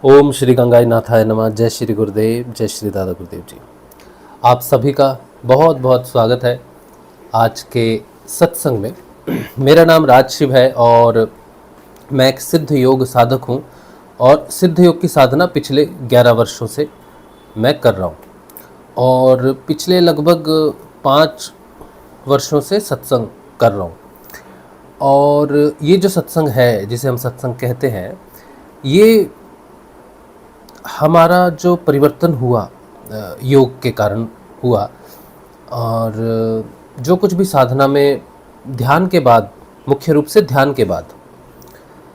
ओम श्री गंगाई नाथाय नमः। जय श्री गुरुदेव, जय श्री दादा गुरुदेव जी। आप सभी का बहुत बहुत स्वागत है आज के सत्संग में। मेरा नाम राज शिव है और मैं एक सिद्ध योग साधक हूँ और सिद्ध योग की साधना पिछले 11 वर्षों से मैं कर रहा हूँ और पिछले लगभग 5 वर्षों से सत्संग कर रहा हूँ। और ये जो सत्संग है, जिसे हम सत्संग कहते हैं, ये हमारा जो परिवर्तन हुआ योग के कारण हुआ। और जो कुछ भी साधना में ध्यान के बाद, मुख्य रूप से ध्यान के बाद,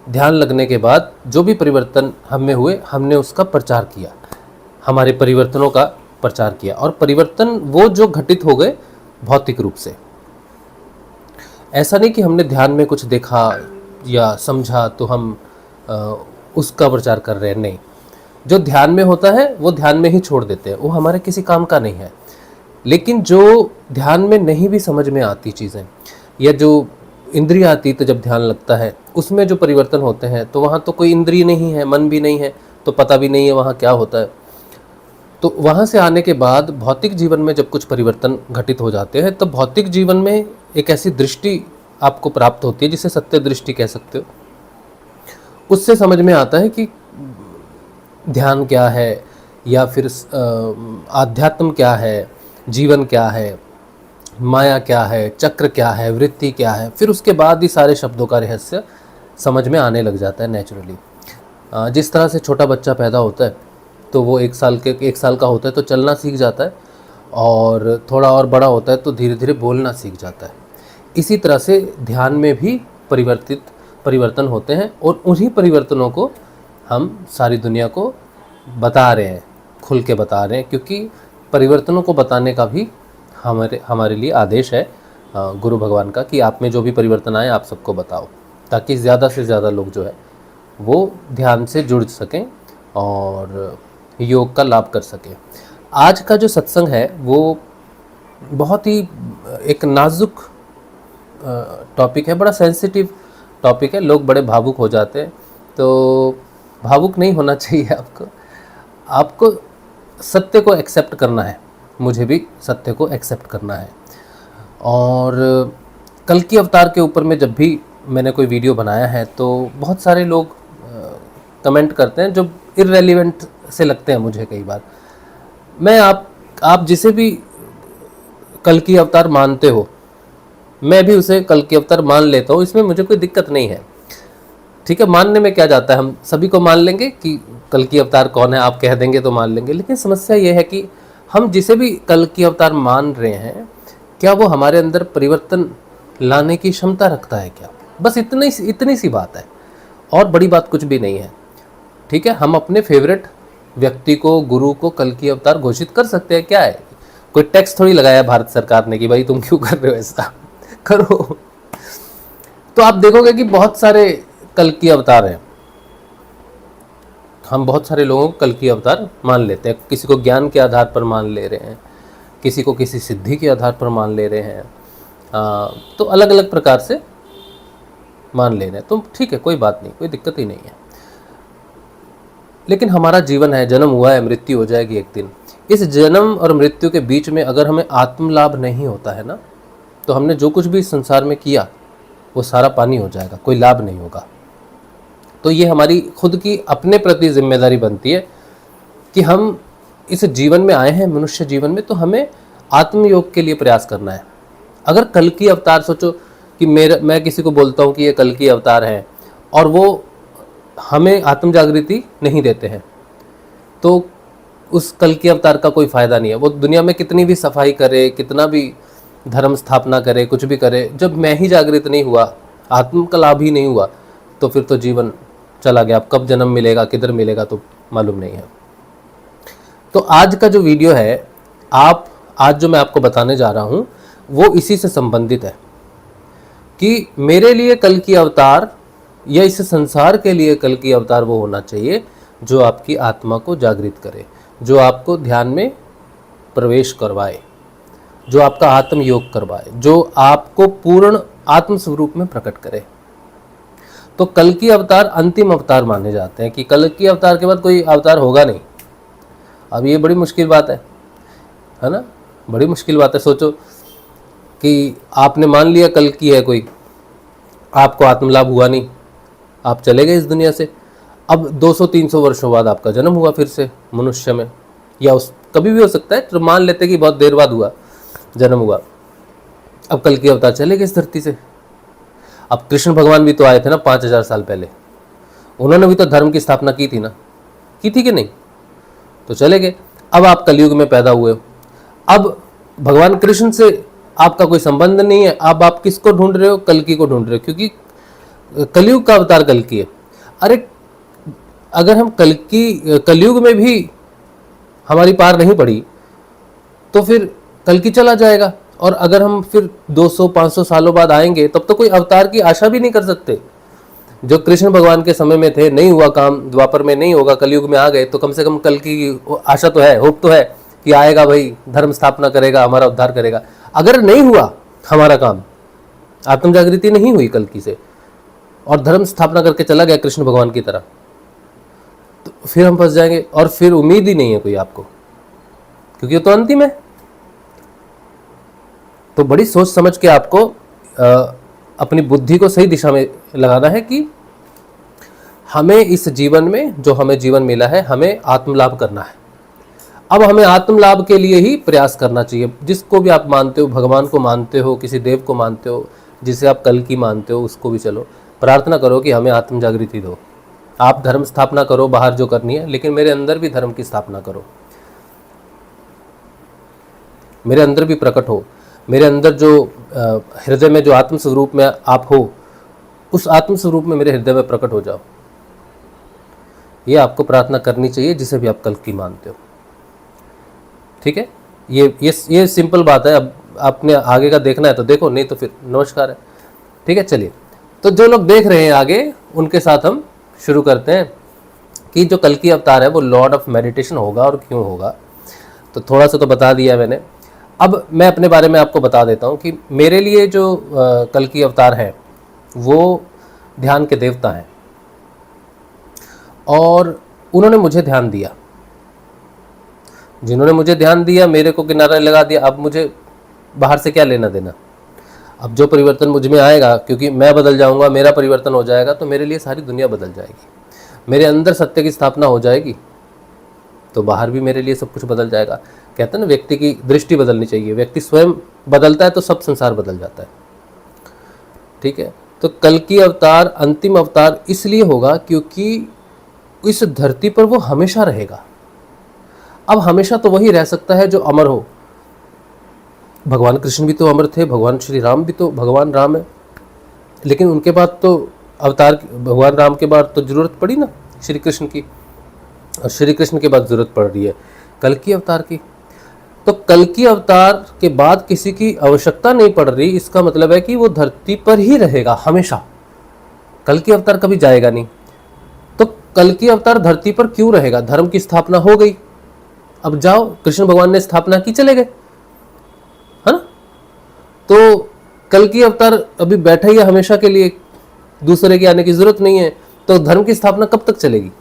ध्यान लगने के बाद जो भी परिवर्तन हम में हुए, हमने उसका प्रचार किया, हमारे परिवर्तनों का प्रचार किया। और परिवर्तन वो जो घटित हो गए भौतिक रूप से। ऐसा नहीं कि हमने ध्यान में कुछ देखा या समझा तो हम उसका प्रचार कर रहे हैं, नहीं। जो ध्यान में होता है वो ध्यान में ही छोड़ देते हैं, वो हमारे किसी काम का नहीं है। लेकिन जो ध्यान में नहीं भी समझ में आती चीज़ें, या जो इंद्रिय आती तो जब ध्यान लगता है, उसमें जो परिवर्तन होते हैं, तो वहाँ तो कोई इंद्रिय नहीं है, मन भी नहीं है, तो पता भी नहीं है वहाँ क्या होता है। तो वहाँ से आने के बाद भौतिक जीवन में जब कुछ परिवर्तन घटित हो जाते हैं, तो भौतिक जीवन में एक ऐसी दृष्टि आपको प्राप्त होती है जिसे सत्य दृष्टि कह सकते हो। उससे समझ में आता है कि ध्यान क्या है, या फिर आध्यात्म क्या है, जीवन क्या है, माया क्या है, चक्र क्या है, वृत्ति क्या है। फिर उसके बाद ही सारे शब्दों का रहस्य समझ में आने लग जाता है नेचुरली। जिस तरह से छोटा बच्चा पैदा होता है तो वो 1 साल का होता है तो चलना सीख जाता है, और थोड़ा और बड़ा होता है तो धीरे धीरे बोलना सीख जाता है। इसी तरह से ध्यान में भी परिवर्तन होते हैं, और उन्हीं परिवर्तनों को हम सारी दुनिया को बता रहे हैं, खुल के बता रहे हैं, क्योंकि परिवर्तनों को बताने का भी हमारे लिए आदेश है गुरु भगवान का कि आप में जो भी परिवर्तन आए आप सबको बताओ, ताकि ज़्यादा से ज़्यादा लोग जो है वो ध्यान से जुड़ सकें और योग का लाभ कर सकें। आज का जो सत्संग है वो बहुत ही एक नाजुक टॉपिक है, बड़ा सेंसिटिव टॉपिक है। लोग बड़े भावुक हो जाते हैं, तो भावुक नहीं होना चाहिए। आपको सत्य को एक्सेप्ट करना है, मुझे भी सत्य को एक्सेप्ट करना है। और कल की अवतार के ऊपर में जब भी मैंने कोई वीडियो बनाया है तो बहुत सारे लोग कमेंट करते हैं जो इररेलेवेंट से लगते हैं मुझे कई बार। मैं आप जिसे भी कल की अवतार मानते हो, मैं भी उसे कल की अवतार मान लेता हूँ, इसमें मुझे कोई दिक्कत नहीं है। ठीक है, मानने में क्या जाता है, हम सभी को मान लेंगे कि कल की अवतार कौन है, आप कह देंगे तो मान लेंगे। लेकिन समस्या ये है कि हम जिसे भी कल की अवतार मान रहे हैं, क्या वो हमारे अंदर परिवर्तन लाने की क्षमता रखता है क्या? बस इतनी सी बात है, और बड़ी बात कुछ भी नहीं है। ठीक है, हम अपने फेवरेट व्यक्ति को, गुरु को कल की अवतार घोषित कर सकते हैं। क्या है, कोई टैक्स थोड़ी लगाया भारत सरकार ने कि भाई तुम क्यों कर रहे हो, ऐसा करो। तो आप देखोगे कि बहुत सारे कल की अवतार हैं। हम बहुत सारे लोगों को कल की अवतार मान लेते हैं। किसी को ज्ञान के आधार पर मान ले रहे हैं, किसी को किसी सिद्धि के आधार पर मान ले रहे हैं, तो अलग अलग प्रकार से मान ले रहे हैं। तो ठीक है, कोई बात नहीं, कोई दिक्कत ही नहीं है। लेकिन हमारा जीवन है, जन्म हुआ है, मृत्यु हो जाएगी एक दिन। इस जन्म और मृत्यु के बीच में अगर हमें आत्म लाभ नहीं होता है ना, तो हमने जो कुछ भी इस संसार में किया वो सारा पानी हो जाएगा, कोई लाभ नहीं होगा। तो ये हमारी खुद की अपने प्रति जिम्मेदारी बनती है कि हम इस जीवन में आए हैं, मनुष्य जीवन में, तो हमें आत्मयोग के लिए प्रयास करना है। अगर कल की अवतार, सोचो कि मैं किसी को बोलता हूँ कि ये कल की अवतार है और वो हमें आत्म जागृति नहीं देते हैं, तो उस कल की अवतार का कोई फ़ायदा नहीं है। वो दुनिया में कितनी भी सफाई करे, कितना भी धर्म स्थापना करे, कुछ भी करे, जब मैं ही जागृत नहीं हुआ, आत्म का लाभ ही नहीं हुआ, तो फिर तो जीवन चला गया। अब कब जन्म मिलेगा, किधर मिलेगा, तो मालूम नहीं है। तो आज का जो वीडियो है, आज जो मैं आपको बताने जा रहा हूँ वो इसी से संबंधित है कि मेरे लिए कल की अवतार, या इस संसार के लिए कल की अवतार वो होना चाहिए जो आपकी आत्मा को जागृत करे, जो आपको ध्यान में प्रवेश करवाए, जो आपका आत्म योग करवाए, जो आपको पूर्ण आत्म स्वरूप में प्रकट करे। तो कल की अवतार अंतिम अवतार माने जाते हैं कि कल की अवतार के बाद कोई अवतार होगा नहीं। अब ये बड़ी मुश्किल बात है ना, बड़ी मुश्किल बात है। सोचो कि आपने मान लिया कल की है कोई, आपको आत्मलाभ हुआ नहीं, आप चले गए इस दुनिया से। अब 200-300 वर्षों बाद आपका जन्म हुआ फिर से मनुष्य में, या उस कभी भी हो सकता है, तो मान लेते कि बहुत देर बाद हुआ जन्म हुआ। अब कल की अवतार चले गए इस धरती से। अब कृष्ण भगवान भी तो आए थे ना 5000 साल पहले, उन्होंने भी तो धर्म की स्थापना की थी ना, की थी कि नहीं? तो चले गए। अब आप कलयुग में पैदा हुए हो। अब भगवान कृष्ण से आपका कोई संबंध नहीं है। अब आप किसको ढूंढ रहे हो? कल्कि को ढूंढ रहे हो, क्योंकि कलयुग का अवतार कल्कि है। अरे अगर हम कलयुग में भी हमारी पार नहीं पड़ी तो फिर कल्कि चला जाएगा, और अगर हम फिर 200-500 सालों बाद आएंगे तब तो कोई अवतार की आशा भी नहीं कर सकते। जो कृष्ण भगवान के समय में थे, नहीं हुआ काम, द्वापर में नहीं होगा, कलयुग में आ गए, तो कम से कम कल की आशा तो है, होप तो है कि आएगा भाई, धर्म स्थापना करेगा, हमारा उद्धार करेगा। अगर नहीं हुआ हमारा काम, आत्म जागृति नहीं हुई कल्कि से, और धर्म स्थापना करके चला गया कृष्ण भगवान की तरह, तो फिर हम फंस जाएंगे, और फिर उम्मीद ही नहीं है कोई आपको, क्योंकि वो तो अंतिम है। तो बड़ी सोच समझ के आपको अपनी बुद्धि को सही दिशा में लगाना है कि हमें इस जीवन में, जो हमें जीवन मिला है, हमें आत्मलाभ करना है। अब हमें आत्मलाभ के लिए ही प्रयास करना चाहिए। जिसको भी आप मानते हो, भगवान को मानते हो, किसी देव को मानते हो, जिसे आप कल की मानते हो, उसको भी चलो प्रार्थना करो कि हमें आत्म जागृति दो। आप धर्म स्थापना करो बाहर जो करनी है, लेकिन मेरे अंदर भी धर्म की स्थापना करो, मेरे अंदर भी प्रकट हो। मेरे अंदर जो हृदय में जो आत्म स्वरूप में आप हो, उस आत्म स्वरूप में मेरे हृदय में प्रकट हो जाओ। ये आपको प्रार्थना करनी चाहिए, जिसे भी आप कल की मानते हो। ठीक है, ये सिंपल बात है। अब आपने आगे का देखना है तो देखो, नहीं तो फिर नमस्कार है। ठीक है, चलिए, तो जो लोग देख रहे हैं आगे, उनके साथ हम शुरू करते हैं कि जो कल की अवतार है वो लॉर्ड ऑफ मेडिटेशन होगा, और क्यों होगा। तो थोड़ा सा तो बता दिया मैंने। अब मैं अपने बारे में आपको बता देता हूँ कि मेरे लिए जो कल की अवतार है वो ध्यान के देवता हैं, और उन्होंने मुझे ध्यान दिया। जिन्होंने मुझे ध्यान दिया, मेरे को किनारा लगा दिया। अब मुझे बाहर से क्या लेना देना। अब जो परिवर्तन मुझ में आएगा, क्योंकि मैं बदल जाऊंगा, मेरा परिवर्तन हो जाएगा, तो मेरे लिए सारी दुनिया बदल जाएगी। मेरे अंदर सत्य की स्थापना हो जाएगी, तो बाहर भी मेरे लिए सब कुछ बदल जाएगा। कहते हैं ना, व्यक्ति की दृष्टि बदलनी चाहिए। व्यक्ति स्वयं बदलता है तो सब संसार बदल जाता है। ठीक है, तो कल की अवतार अंतिम अवतार इसलिए होगा क्योंकि इस धरती पर वो हमेशा रहेगा। अब हमेशा तो वही रह सकता है जो अमर हो। भगवान कृष्ण भी तो अमर थे, भगवान श्री राम भी तो भगवान राम है, लेकिन उनके बाद तो अवतार, भगवान राम के बाद तो जरूरत पड़ी ना श्री कृष्ण की, और श्री कृष्ण के बाद जरूरत पड़ रही है कल की अवतार की। तो कल की अवतार के बाद किसी की आवश्यकता नहीं पड़ रही, इसका मतलब है कि वो धरती पर ही रहेगा हमेशा। कल की अवतार कभी जाएगा नहीं। तो कल की अवतार धरती पर क्यों रहेगा? धर्म की स्थापना हो गई, अब जाओ, कृष्ण भगवान ने स्थापना की, चले गए, है ना। तो कल की अवतार अभी बैठा ही है हमेशा के लिए, दूसरे के आने की जरूरत नहीं है। तो धर्म की स्थापना कब तक चलेगी?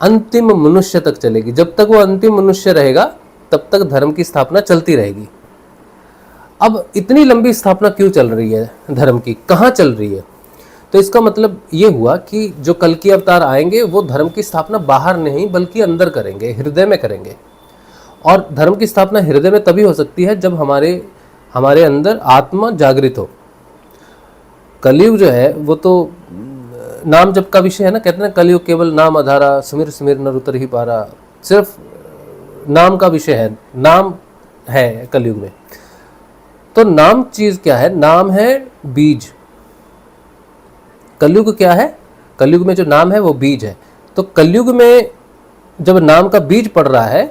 अंतिम मनुष्य तक चलेगी। जब तक वो अंतिम मनुष्य रहेगा तब तक धर्म की स्थापना चलती रहेगी। अब इतनी लंबी स्थापना क्यों चल रही है धर्म की, कहाँ चल रही है? तो इसका मतलब ये हुआ कि जो कल की अवतार आएंगे वो धर्म की स्थापना बाहर नहीं बल्कि अंदर करेंगे, हृदय में करेंगे। और धर्म की स्थापना हृदय में तभी हो सकती है जब हमारे अंदर आत्मा जागृत हो। कलयुग जो है वो तो नाम जप का विषय है ना। कहते हैं कलयुग केवल नाम आधारा, सुमिर सुमिर नर उतर ही पारा। सिर्फ नाम का विषय है, नाम है कलयुग में। तो नाम चीज क्या है? नाम है बीज। कलयुग क्या है? कलयुग में जो नाम है वो बीज है। तो कलयुग में जब नाम का बीज पड़ रहा है,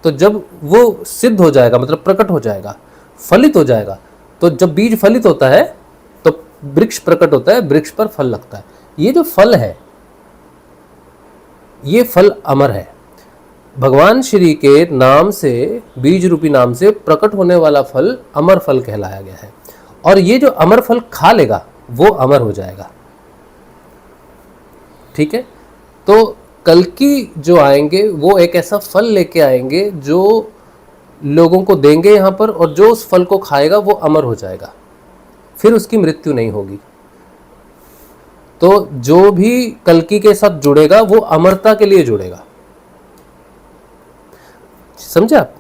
तो जब वो सिद्ध हो जाएगा, मतलब प्रकट हो जाएगा, फलित हो जाएगा, तो जब बीज फलित होता है तो वृक्ष प्रकट होता है, वृक्ष पर फल लगता है। ये जो फल है, ये फल अमर है। भगवान श्री के नाम से, बीज रूपी नाम से प्रकट होने वाला फल अमर फल कहलाया गया है। और ये जो अमर फल खा लेगा वो अमर हो जाएगा। ठीक है। तो कल्कि जो आएंगे वो एक ऐसा फल लेके आएंगे जो लोगों को देंगे यहाँ पर, और जो उस फल को खाएगा वो अमर हो जाएगा, फिर उसकी मृत्यु नहीं होगी। तो जो भी कल्कि के साथ जुड़ेगा वो अमरता के लिए जुड़ेगा, समझे आप?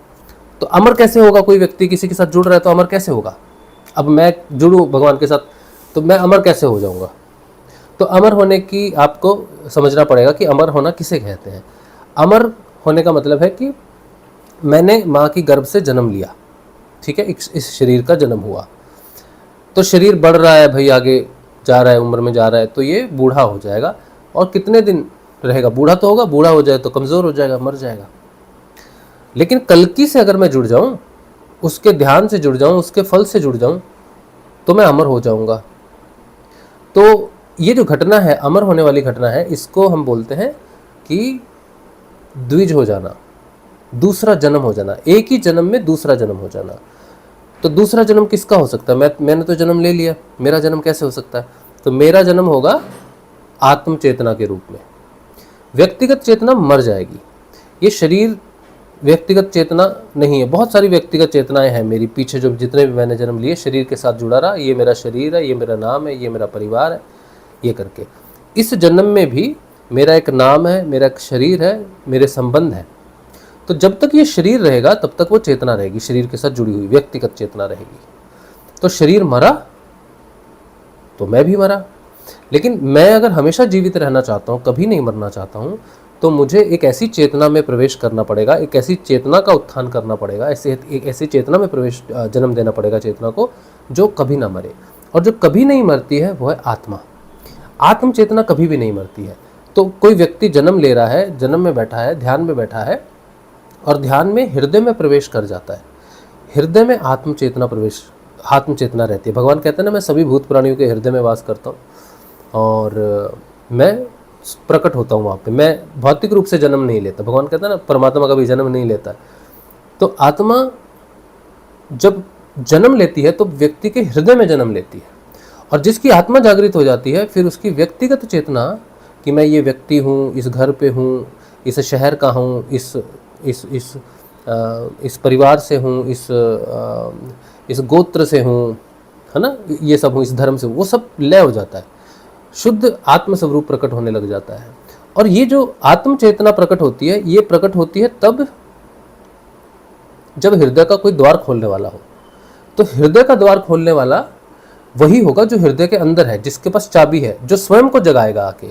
तो अमर कैसे होगा? कोई व्यक्ति किसी के साथ जुड़ रहा है तो अमर कैसे होगा? अब मैं जुड़ूं भगवान के साथ तो मैं अमर कैसे हो जाऊंगा? तो अमर होने की आपको समझना पड़ेगा कि अमर होना किसे कहते हैं। अमर होने का मतलब है कि मैंने माँ की गर्भ से जन्म लिया, ठीक है, इस शरीर का जन्म हुआ, तो शरीर बढ़ रहा है भाई, आगे जा रहा है, उम्र में जा रहा है, तो ये बूढ़ा हो जाएगा। और कितने दिन रहेगा? बूढ़ा तो होगा, बूढ़ा हो जाए तो कमज़ोर हो जाएगा, मर जाएगा। लेकिन कल्कि से अगर मैं जुड़ जाऊं, उसके ध्यान से जुड़ जाऊं, उसके फल से जुड़ जाऊं, तो मैं अमर हो जाऊंगा। तो ये जो घटना है, अमर होने वाली घटना है, इसको हम बोलते हैं कि द्विज हो जाना, दूसरा जन्म हो जाना, एक ही जन्म में दूसरा जन्म हो जाना। तो दूसरा जन्म किसका हो सकता है? मैंने तो जन्म ले लिया, मेरा जन्म कैसे हो सकता है? तो मेरा जन्म होगा आत्म चेतना के रूप में। व्यक्तिगत चेतना मर जाएगी। ये शरीर व्यक्तिगत चेतना नहीं है। बहुत सारी व्यक्तिगत चेतनाएं हैं मेरी पीछे, जो जितने भी मैंने जन्म लिए शरीर के साथ जुड़ा रहा, ये मेरा शरीर है, ये मेरा नाम है, ये मेरा परिवार है, ये करके इस जन्म में भी मेरा एक नाम है, मेरा एक शरीर है, मेरे संबंध है। तो जब तक ये शरीर रहेगा तब तक वो चेतना रहेगी, शरीर के साथ जुड़ी हुई व्यक्तिगत चेतना रहेगी। तो शरीर मरा तो मैं भी मरा। लेकिन मैं अगर हमेशा जीवित रहना चाहता हूँ, कभी नहीं मरना चाहता हूँ, तो मुझे एक ऐसी चेतना में प्रवेश करना पड़ेगा, एक ऐसी चेतना का उत्थान करना पड़ेगा, एक ऐसी चेतना में प्रवेश जन्म देना पड़ेगा चेतना को, जो कभी ना मरे। और जो कभी नहीं मरती है वो है आत्मा। आत्म चेतना कभी भी नहीं मरती है। तो कोई व्यक्ति जन्म ले रहा है, जन्म में बैठा है, ध्यान में बैठा है, और ध्यान में हृदय में प्रवेश कर जाता है। हृदय में आत्म चेतना रहती है। भगवान कहते हैं ना, मैं सभी भूत प्राणियों के हृदय में वास करता हूँ और मैं प्रकट होता हूँ वहाँ पे। मैं भौतिक रूप से जन्म नहीं लेता। भगवान कहते हैं ना, परमात्मा का भी जन्म नहीं लेता। तो आत्मा जब जन्म लेती है तो व्यक्ति के हृदय में जन्म लेती है, और जिसकी आत्मा जागृत हो जाती है फिर उसकी व्यक्तिगत चेतना कि मैं ये व्यक्ति हूँ, इस घर पे हूँ, इस शहर का हूँ, इस परिवार से हूँ, इस गोत्र से हूँ, है ना, ये सब हूँ, इस धर्म से हूँ, वो सब लय हो जाता है। शुद्ध आत्म स्वरूप प्रकट होने लग जाता है। और ये जो आत्म चेतना प्रकट होती है, ये प्रकट होती है तब जब हृदय का कोई द्वार खोलने वाला हो। तो हृदय का द्वार खोलने वाला वही होगा जो हृदय के अंदर है, जिसके पास चाबी है, जो स्वयं को जगाएगा आके।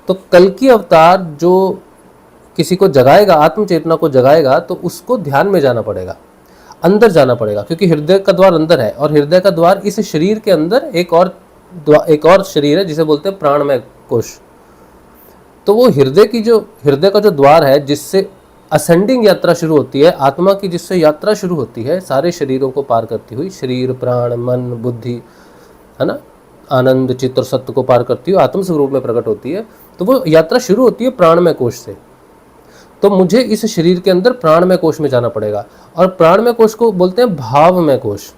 तो कल्कि अवतार जो किसी को जगाएगा, आत्म चेतना को जगाएगा, तो उसको ध्यान में जाना पड़ेगा, अंदर जाना पड़ेगा, क्योंकि हृदय का द्वार अंदर है। और हृदय का द्वार इस शरीर के अंदर एक और शरीर है जिसे बोलते हैं प्राणमय कोश। तो वो हृदय का जो द्वार है, जिससे असेंडिंग यात्रा शुरू होती है, आत्मा की जिससे यात्रा शुरू होती है सारे शरीरों को पार करती हुई, शरीर, प्राण, मन, बुद्धि, है ना, आनंद, चित्त और सत्य को पार करती हुई आत्म स्वरूप में प्रकट होती है। तो वो यात्रा शुरू होती है प्राणमय कोश से। तो मुझे इस शरीर के अंदर प्राणमय कोश में जाना पड़ेगा, और प्राणमय कोश को बोलते हैं भावमय कोश,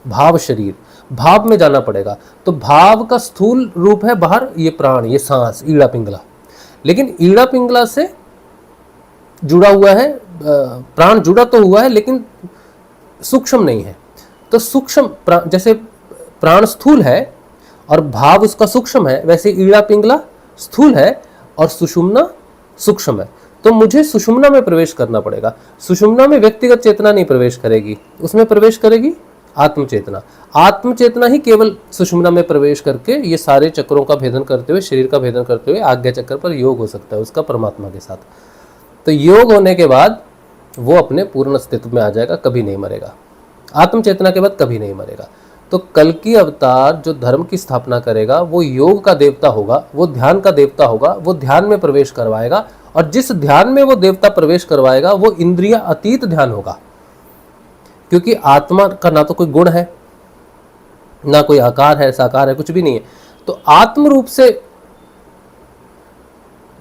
भाव शरीर, भाव में जाना पड़ेगा। तो भाव का स्थूल रूप है बाहर, ये प्राण, ये सांस, ईड़ा पिंगला। लेकिन ईड़ा पिंगला से जुड़ा हुआ है प्राण, जुड़ा तो हुआ है लेकिन सूक्ष्म नहीं है। तो सूक्ष्म जैसे प्राण स्थूल है और भाव उसका सूक्ष्म है, वैसे ईड़ा पिंगला स्थूल है और सुषुम्ना सूक्ष्म है। तो मुझे सुषुम्ना में प्रवेश करना पड़ेगा। सुषुम्ना में व्यक्तिगत चेतना नहीं प्रवेश करेगी, उसमें प्रवेश करेगी आत्म चेतना। आत्म चेतना ही केवल सुषुम्ना में प्रवेश करके ये सारे चक्रों का भेदन करते हुए, शरीर का भेदन करते हुए आज्ञा चक्र पर योग हो सकता है उसका परमात्मा के साथ। तो योग होने के बाद वो अपने पूर्ण अस्तित्व में आ जाएगा, कभी नहीं मरेगा। आत्म चेतना के बाद कभी नहीं मरेगा। तो कल्कि अवतार जो धर्म की स्थापना करेगा वो योग का देवता होगा, वो ध्यान का देवता होगा, वो ध्यान में प्रवेश करवाएगा। और जिस ध्यान में वो देवता प्रवेश करवाएगा वो इंद्रिया अतीत ध्यान होगा, क्योंकि आत्मा का ना तो कोई गुण है, ना कोई आकार है, साकार है, कुछ भी नहीं है। तो आत्म रूप से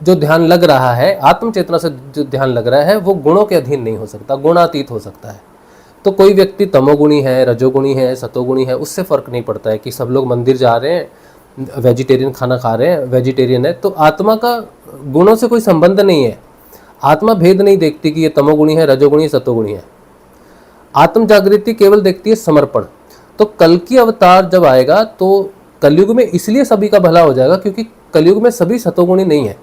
जो ध्यान लग रहा है, आत्म चेतना से जो ध्यान लग रहा है, वो गुणों के अधीन नहीं हो सकता, गुणातीत हो सकता है। तो कोई व्यक्ति तमोगुणी है, रजोगुणी है, सतोगुणी है, उससे फर्क नहीं पड़ता है कि सब लोग मंदिर जा रहे हैं, वेजिटेरियन खाना खा रहे हैं, वेजिटेरियन है, तो आत्मा का गुणों से कोई संबंध नहीं है। आत्मा भेद नहीं देखती कि ये तमोगुणी है, रजोगुणी है, सतोगुणी है। आत्म जागृति केवल देखती है समर्पण। तो कल की अवतार जब आएगा तो कलयुग में इसलिए सभी का भला हो जाएगा क्योंकि कलयुग में सभी सतोगुणी नहीं है।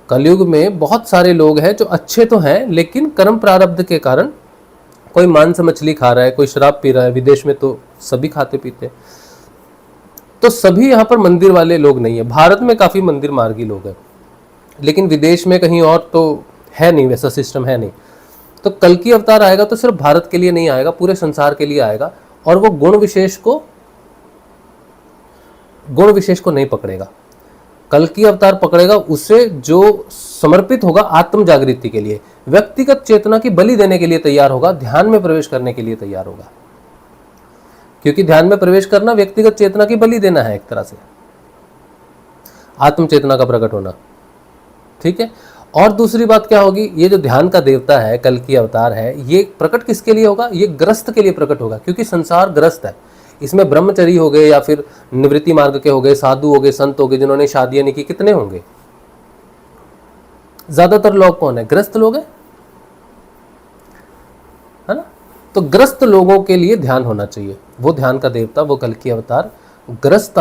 कलयुग में बहुत सारे लोग हैं जो अच्छे तो हैं, लेकिन कर्म प्रारब्ध के कारण कोई मांस मछली खा रहा है, कोई शराब पी रहा है। विदेश में तो सभी खाते पीते हैं, तो सभी यहाँ पर मंदिर वाले लोग नहीं है। भारत में काफ़ी मंदिर मार्गी लोग हैं, लेकिन विदेश में कहीं और तो है नहीं, वैसा सिस्टम है नहीं। तो कल की अवतार आएगा तो सिर्फ भारत के लिए नहीं आएगा, पूरे संसार के लिए आएगा, और वो गुण विशेष को नहीं पकड़ेगा। कल की अवतार पकड़ेगा उसे जो समर्पित होगा आत्म जागृति के लिए, व्यक्तिगत चेतना की बलि देने के लिए तैयार होगा, ध्यान में प्रवेश करने के लिए तैयार होगा। क्योंकि ध्यान में प्रवेश करना व्यक्तिगत चेतना की बलि देना है, एक तरह से आत्म चेतना का प्रकट होना। ठीक है। और दूसरी बात क्या होगी, ये जो ध्यान का देवता है, कल की अवतार है, ये प्रकट किसके लिए होगा? ये ग्रस्त के लिए प्रकट होगा, क्योंकि संसार ग्रस्त है। इसमें ब्रह्मचरी हो गए या फिर निवृत्ति मार्ग के हो गए, साधु हो गए, संत हो गए, जिन्होंने शादियां नहीं की, कितने होंगे? ज्यादातर लोग कौन है? ग्रस्त लोग है ना। तो ग्रस्त लोगों के लिए ध्यान होना चाहिए। वो ध्यान का देवता, वो कल की अवतार ग्रस्त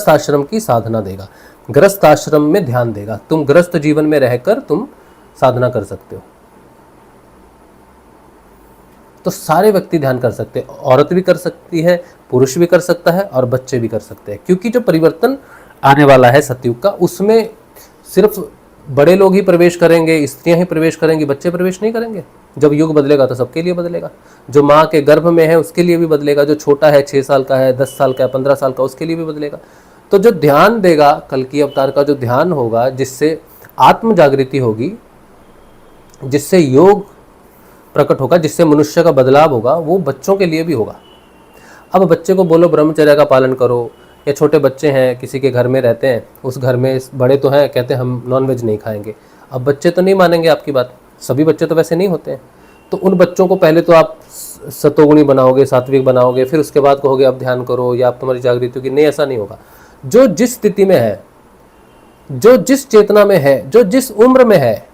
आश्रम की साधना देगा, ग्रस्त आश्रम में ध्यान देगा। तुम ग्रस्त जीवन में रहकर तुम साधना कर सकते हो। तो सारे व्यक्ति ध्यान कर सकते हैं, औरत भी कर सकती है, पुरुष भी कर सकता है, और बच्चे भी कर सकते हैं। क्योंकि जो परिवर्तन आने वाला है सतयुग का, उसमें सिर्फ बड़े लोग ही प्रवेश करेंगे, स्त्रियां ही प्रवेश करेंगी, बच्चे प्रवेश नहीं करेंगे। जब युग बदलेगा तो सबके लिए बदलेगा। जो माँ के गर्भ में है उसके लिए भी बदलेगा, जो छोटा है, 6 साल का है, 10 साल का है, 15 साल का, उसके लिए भी बदलेगा। तो जो ध्यान देगा, कल की अवतार का जो ध्यान होगा, जिससे आत्म जागृति होगी, जिससे योग प्रकट होगा, जिससे मनुष्य का बदलाव होगा, वो बच्चों के लिए भी होगा। अब बच्चे को बोलो ब्रह्मचर्य का पालन करो, या छोटे बच्चे हैं किसी के घर में रहते हैं, उस घर में बड़े तो हैं, कहते हैं हम नॉनवेज नहीं खाएंगे। अब बच्चे तो नहीं मानेंगे आपकी बात, सभी बच्चे तो वैसे नहीं होते हैं। तो उन बच्चों को पहले तो आप सतोगुणी बनाओगे, सात्विक बनाओगे, फिर उसके बाद कहोगे अब ध्यान करो या अब तुम्हारी जागृति होगी। नहीं, ऐसा नहीं होगा। जो जिस स्थिति में है, जो जिस चेतना में है, जो जिस उम्र में है,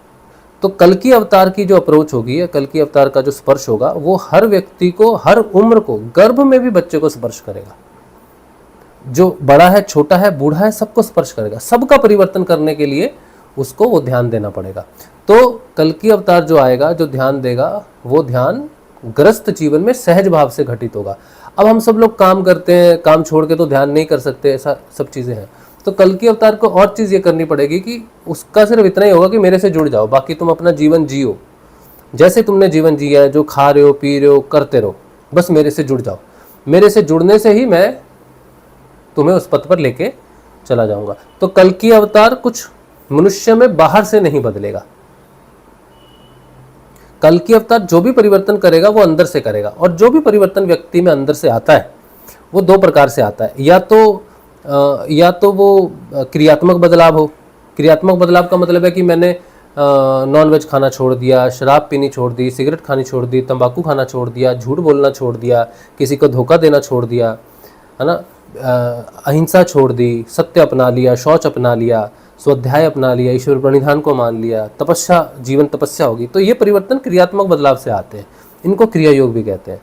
तो कल की अवतार की जो अप्रोच होगी, या कल की अवतार का जो स्पर्श होगा, वो हर व्यक्ति को, हर उम्र को, गर्भ में भी बच्चे को स्पर्श करेगा। जो बड़ा है, छोटा है, बूढ़ा है, सबको स्पर्श करेगा। सबका परिवर्तन करने के लिए उसको वो ध्यान देना पड़ेगा। तो कल की अवतार जो आएगा, जो ध्यान देगा, वो ध्यान ग्रस्त जीवन में सहज भाव से घटित होगा। अब हम सब लोग काम करते हैं, काम छोड़ के तो ध्यान नहीं कर सकते, ऐसा सब चीज़ें हैं। तो कल की अवतार को और चीज़ ये करनी पड़ेगी कि उसका सिर्फ इतना ही होगा कि मेरे से जुड़ जाओ, बाकी तुम अपना जीवन जियो जैसे तुमने जीवन जिया है, जो खा रहे हो, पी रहे हो, करते रहो, बस मेरे से जुड़ जाओ। मेरे से जुड़ने से ही मैं तुम्हें उस पथ पर लेके चला जाऊंगा। तो कल की अवतार कुछ मनुष्य में बाहर से नहीं बदलेगा। कल की अवतार जो भी परिवर्तन करेगा वो अंदर से करेगा, और जो भी परिवर्तन व्यक्ति में अंदर से आता है वो 2 प्रकार से आता है। या तो वो क्रियात्मक बदलाव हो। क्रियात्मक बदलाव का मतलब है कि मैंने नॉनवेज खाना छोड़ दिया, शराब पीनी छोड़ दी, सिगरेट खानी छोड़ दी, तंबाकू खाना छोड़ दिया, झूठ बोलना छोड़ दिया, किसी को धोखा देना छोड़ दिया, है ना, अहिंसा छोड़ दी, सत्य अपना लिया, शौच अपना लिया, स्वाध्याय अपना लिया, ईश्वर प्रणिधान को मान लिया, तपस्या, जीवन तपस्या होगी। तो ये परिवर्तन क्रियात्मक बदलाव से आते हैं, इनको क्रिया योग भी कहते हैं।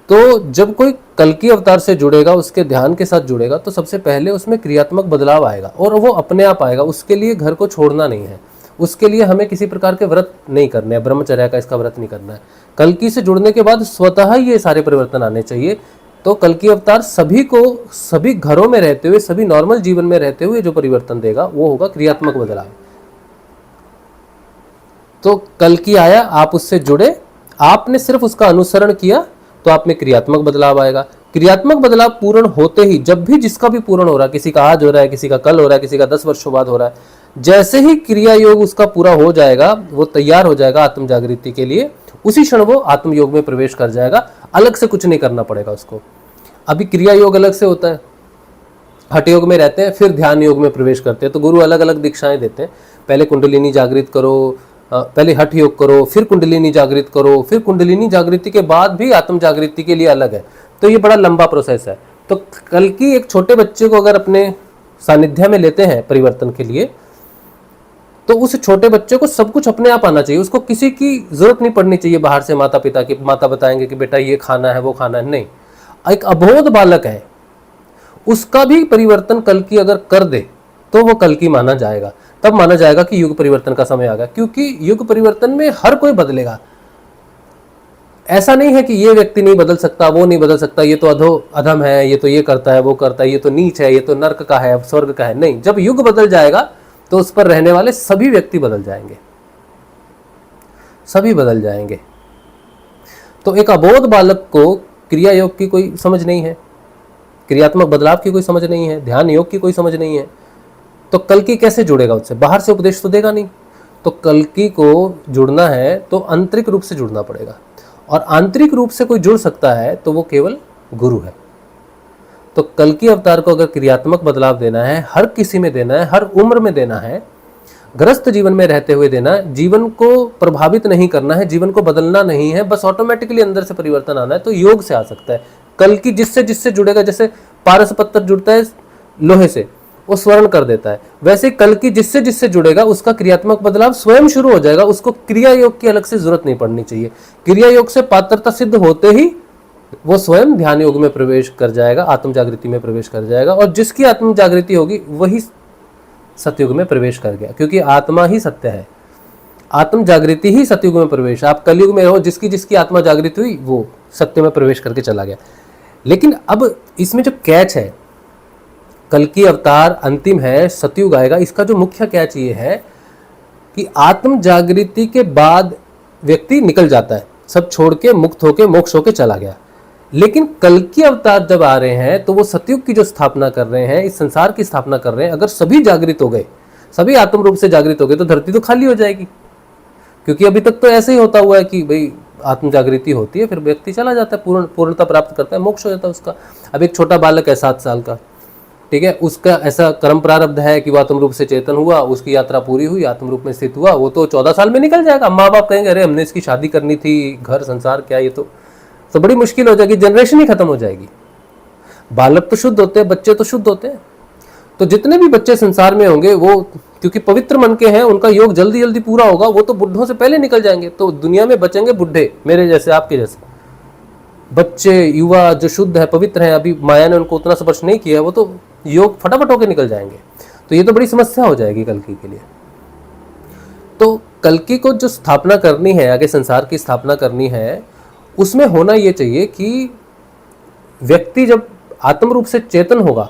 तो जब कोई कल की अवतार से जुड़ेगा, उसके ध्यान के साथ जुड़ेगा, तो सबसे पहले उसमें क्रियात्मक बदलाव आएगा, और वो अपने आप आएगा। उसके लिए घर को छोड़ना नहीं है, उसके लिए हमें किसी प्रकार के व्रत नहीं करने हैं, ब्रह्मचर्य का इसका व्रत नहीं करना है। कल की से जुड़ने के बाद स्वतः ही ये सारे परिवर्तन आने चाहिए। तो कल की अवतार सभी को, सभी घरों में रहते हुए, सभी नॉर्मल जीवन में रहते हुए जो परिवर्तन देगा वो होगा क्रियात्मक बदलाव। तो कल की आया, आप उससे जुड़े, आपने सिर्फ उसका अनुसरण किया, तो आप में क्रियात्मक बदलाव आएगा। क्रियात्मक बदलाव पूर्ण होते ही, जब भी जिसका भी पूर्ण हो रहा है, किसी का आज हो रहा है, किसी का कल हो रहा है, किसी का 10 वर्षों बाद हो रहा है, जैसे ही क्रिया योग उसका पूरा हो जाएगा, वो तैयार हो जाएगा आत्म जागृति के लिए, उसी क्षण वो आत्म योग में प्रवेश कर जाएगा। अलग से कुछ नहीं करना पड़ेगा उसको। अभी क्रिया योग अलग से होता है, हठ योग में रहते हैं, फिर ध्यान योग में प्रवेश करते हैं। तो गुरु अलग अलग दीक्षाएं देते हैं, पहले कुंडलिनी जागृत करो, पहले हठ योग करो, फिर कुंडलिनी जागृत करो, फिर कुंडलिनी जागृति के बाद भी आत्म जागृति के लिए अलग है। तो ये बड़ा लंबा प्रोसेस है। तो कल की एक छोटे बच्चे को अगर अपने सानिध्य में लेते हैं परिवर्तन के लिए, तो उस छोटे बच्चे को सब कुछ अपने आप आना चाहिए, उसको किसी की जरूरत नहीं पड़नी चाहिए बाहर से, माता पिता की, माता बताएंगे कि बेटा ये खाना है वो खाना है, नहीं। एक अबोध बालक है, उसका भी परिवर्तन कल की अगर कर दे तो वो कल की माना जाएगा, तब माना जाएगा कि युग परिवर्तन का समय आ गया। क्योंकि युग परिवर्तन में हर कोई बदलेगा। ऐसा नहीं है कि ये व्यक्ति नहीं बदल सकता, वो नहीं बदल सकता, ये तो अधम है, ये तो ये करता है वो करता है, ये तो नीच है, ये तो नर्क का है स्वर्ग का है, नहीं। जब युग बदल जाएगा तो उस पर रहने वाले सभी व्यक्ति बदल जाएंगे, सभी बदल जाएंगे। तो एक अबोध बालक को क्रिया योग की कोई समझ नहीं है, क्रियात्मक बदलाव की कोई समझ नहीं है, ध्यान योग की कोई समझ नहीं है, तो कल की कैसे जुड़ेगा उससे? बाहर से उपदेश तो देगा नहीं। तो कल की को जुड़ना है तो आंतरिक रूप से जुड़ना पड़ेगा, और आंतरिक रूप से कोई जुड़ सकता है तो वो केवल गुरु है। तो कल की अवतार को अगर क्रियात्मक बदलाव देना है, हर किसी में देना है, हर उम्र में देना है, ग्रस्त जीवन में रहते हुए देना है, जीवन को प्रभावित नहीं करना है, जीवन को बदलना नहीं है, बस ऑटोमेटिकली अंदर से परिवर्तन आना है, तो योग से आ सकता है। कल की जिससे जिससे जुड़ेगा, जैसे पारस पत्थर जुड़ता है लोहे से, वो स्वर्ण कर देता है, वैसे कल की जिससे जिससे जुड़ेगा उसका क्रियात्मक बदलाव स्वयं शुरू हो जाएगा। उसको क्रिया योग की अलग से जरूरत नहीं पड़नी चाहिए। क्रिया योग से पात्रता सिद्ध होते ही वो स्वयं ध्यान योग में प्रवेश कर जाएगा, आत्म जागृति में प्रवेश कर जाएगा, और जिसकी आत्म जागृति होगी वही सतयुग में प्रवेश कर गया, क्योंकि आत्मा ही सत्य है, आत्म जागृति ही सतयुग में प्रवेश। आप कलयुग में रहो, जिसकी जिसकी आत्मा जागृत हुई वो सत्य में प्रवेश करके चला गया। लेकिन अब इसमें जो कैच है, कल की अवतार अंतिम है, सतयुग आएगा, इसका जो मुख्य कैच ये है कि आत्म जागृति के बाद व्यक्ति निकल जाता है, सब छोड़ के मुक्त होके मोक्ष होके चला गया। लेकिन कल की अवतार जब आ रहे हैं तो वो सतयुग की जो स्थापना कर रहे हैं, इस संसार की स्थापना कर रहे हैं। अगर सभी जागृत हो गए, सभी आत्म रूप से जागृत हो गए, तो धरती तो खाली हो जाएगी। क्योंकि अभी तक तो ऐसे ही होता हुआ है कि भाई आत्म जागृति होती है, फिर व्यक्ति चला जाता है, पूर्णता प्राप्त करता है, मोक्ष हो जाता है उसका। अब एक छोटा बालक है 7 साल का, ठीक है, उसका ऐसा कर्म प्रारब्ध है कि वो आत्म रूप से चेतन हुआ, उसकी यात्रा पूरी हुई, आत्म रूप में स्थित हुआ, वो तो 14 साल में निकल जाएगा। माँ बाप कहेंगे अरे हमने इसकी शादी करनी थी, घर संसार क्या, ये तो बड़ी मुश्किल हो जाएगी, जनरेशन ही खत्म हो जाएगी। बालक तो शुद्ध होते हैं, बच्चे तो शुद्ध होते हैं। तो जितने भी बच्चे संसार में होंगे वो क्योंकि पवित्र मन के हैं, उनका योग जल्दी जल्दी पूरा होगा, वो तो बुढ़ों से पहले निकल जाएंगे। तो दुनिया में बचेंगे बुढ़े, मेरे जैसे, आपके जैसे। बच्चे युवा जो शुद्ध है, पवित्र हैं, अभी माया ने उनको उतना स्पर्श नहीं किया है, वो तो योग फटाफट होकर निकल जाएंगे। तो ये तो बड़ी समस्या हो जाएगी कल्कि के लिए। तो कल्कि को जो स्थापना करनी है, आगे संसार की स्थापना करनी है, उसमें होना ये चाहिए कि व्यक्ति जब आत्म रूप से चेतन होगा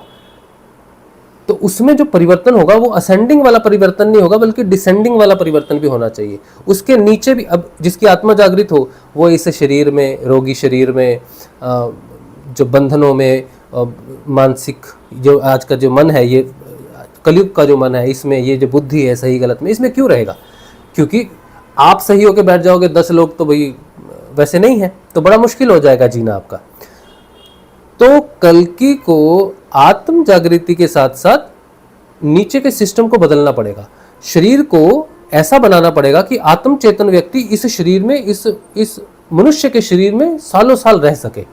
तो उसमें जो परिवर्तन होगा वो असेंडिंग वाला परिवर्तन नहीं होगा, बल्कि डिसेंडिंग वाला परिवर्तन भी होना चाहिए। उसके नीचे भी, अब जिसकी आत्मा जागृत हो, वो इस शरीर में, रोगी शरीर में, जो बंधनों में, मानसिक जो आज का जो मन है, ये कलयुग का जो मन है, इसमें ये जो बुद्धि है सही गलत में, इसमें क्यों रहेगा? क्योंकि आप सही होके बैठ जाओगे, 10 लोग तो भाई वैसे नहीं है, तो बड़ा मुश्किल हो जाएगा जीना आपका। तो कल्कि को आत्म जागृति के साथ साथ नीचे के सिस्टम को बदलना पड़ेगा, शरीर को ऐसा बनाना पड़ेगा कि आत्म चेतन व्यक्ति इस शरीर में, इस मनुष्य के शरीर में सालों साल रह सके,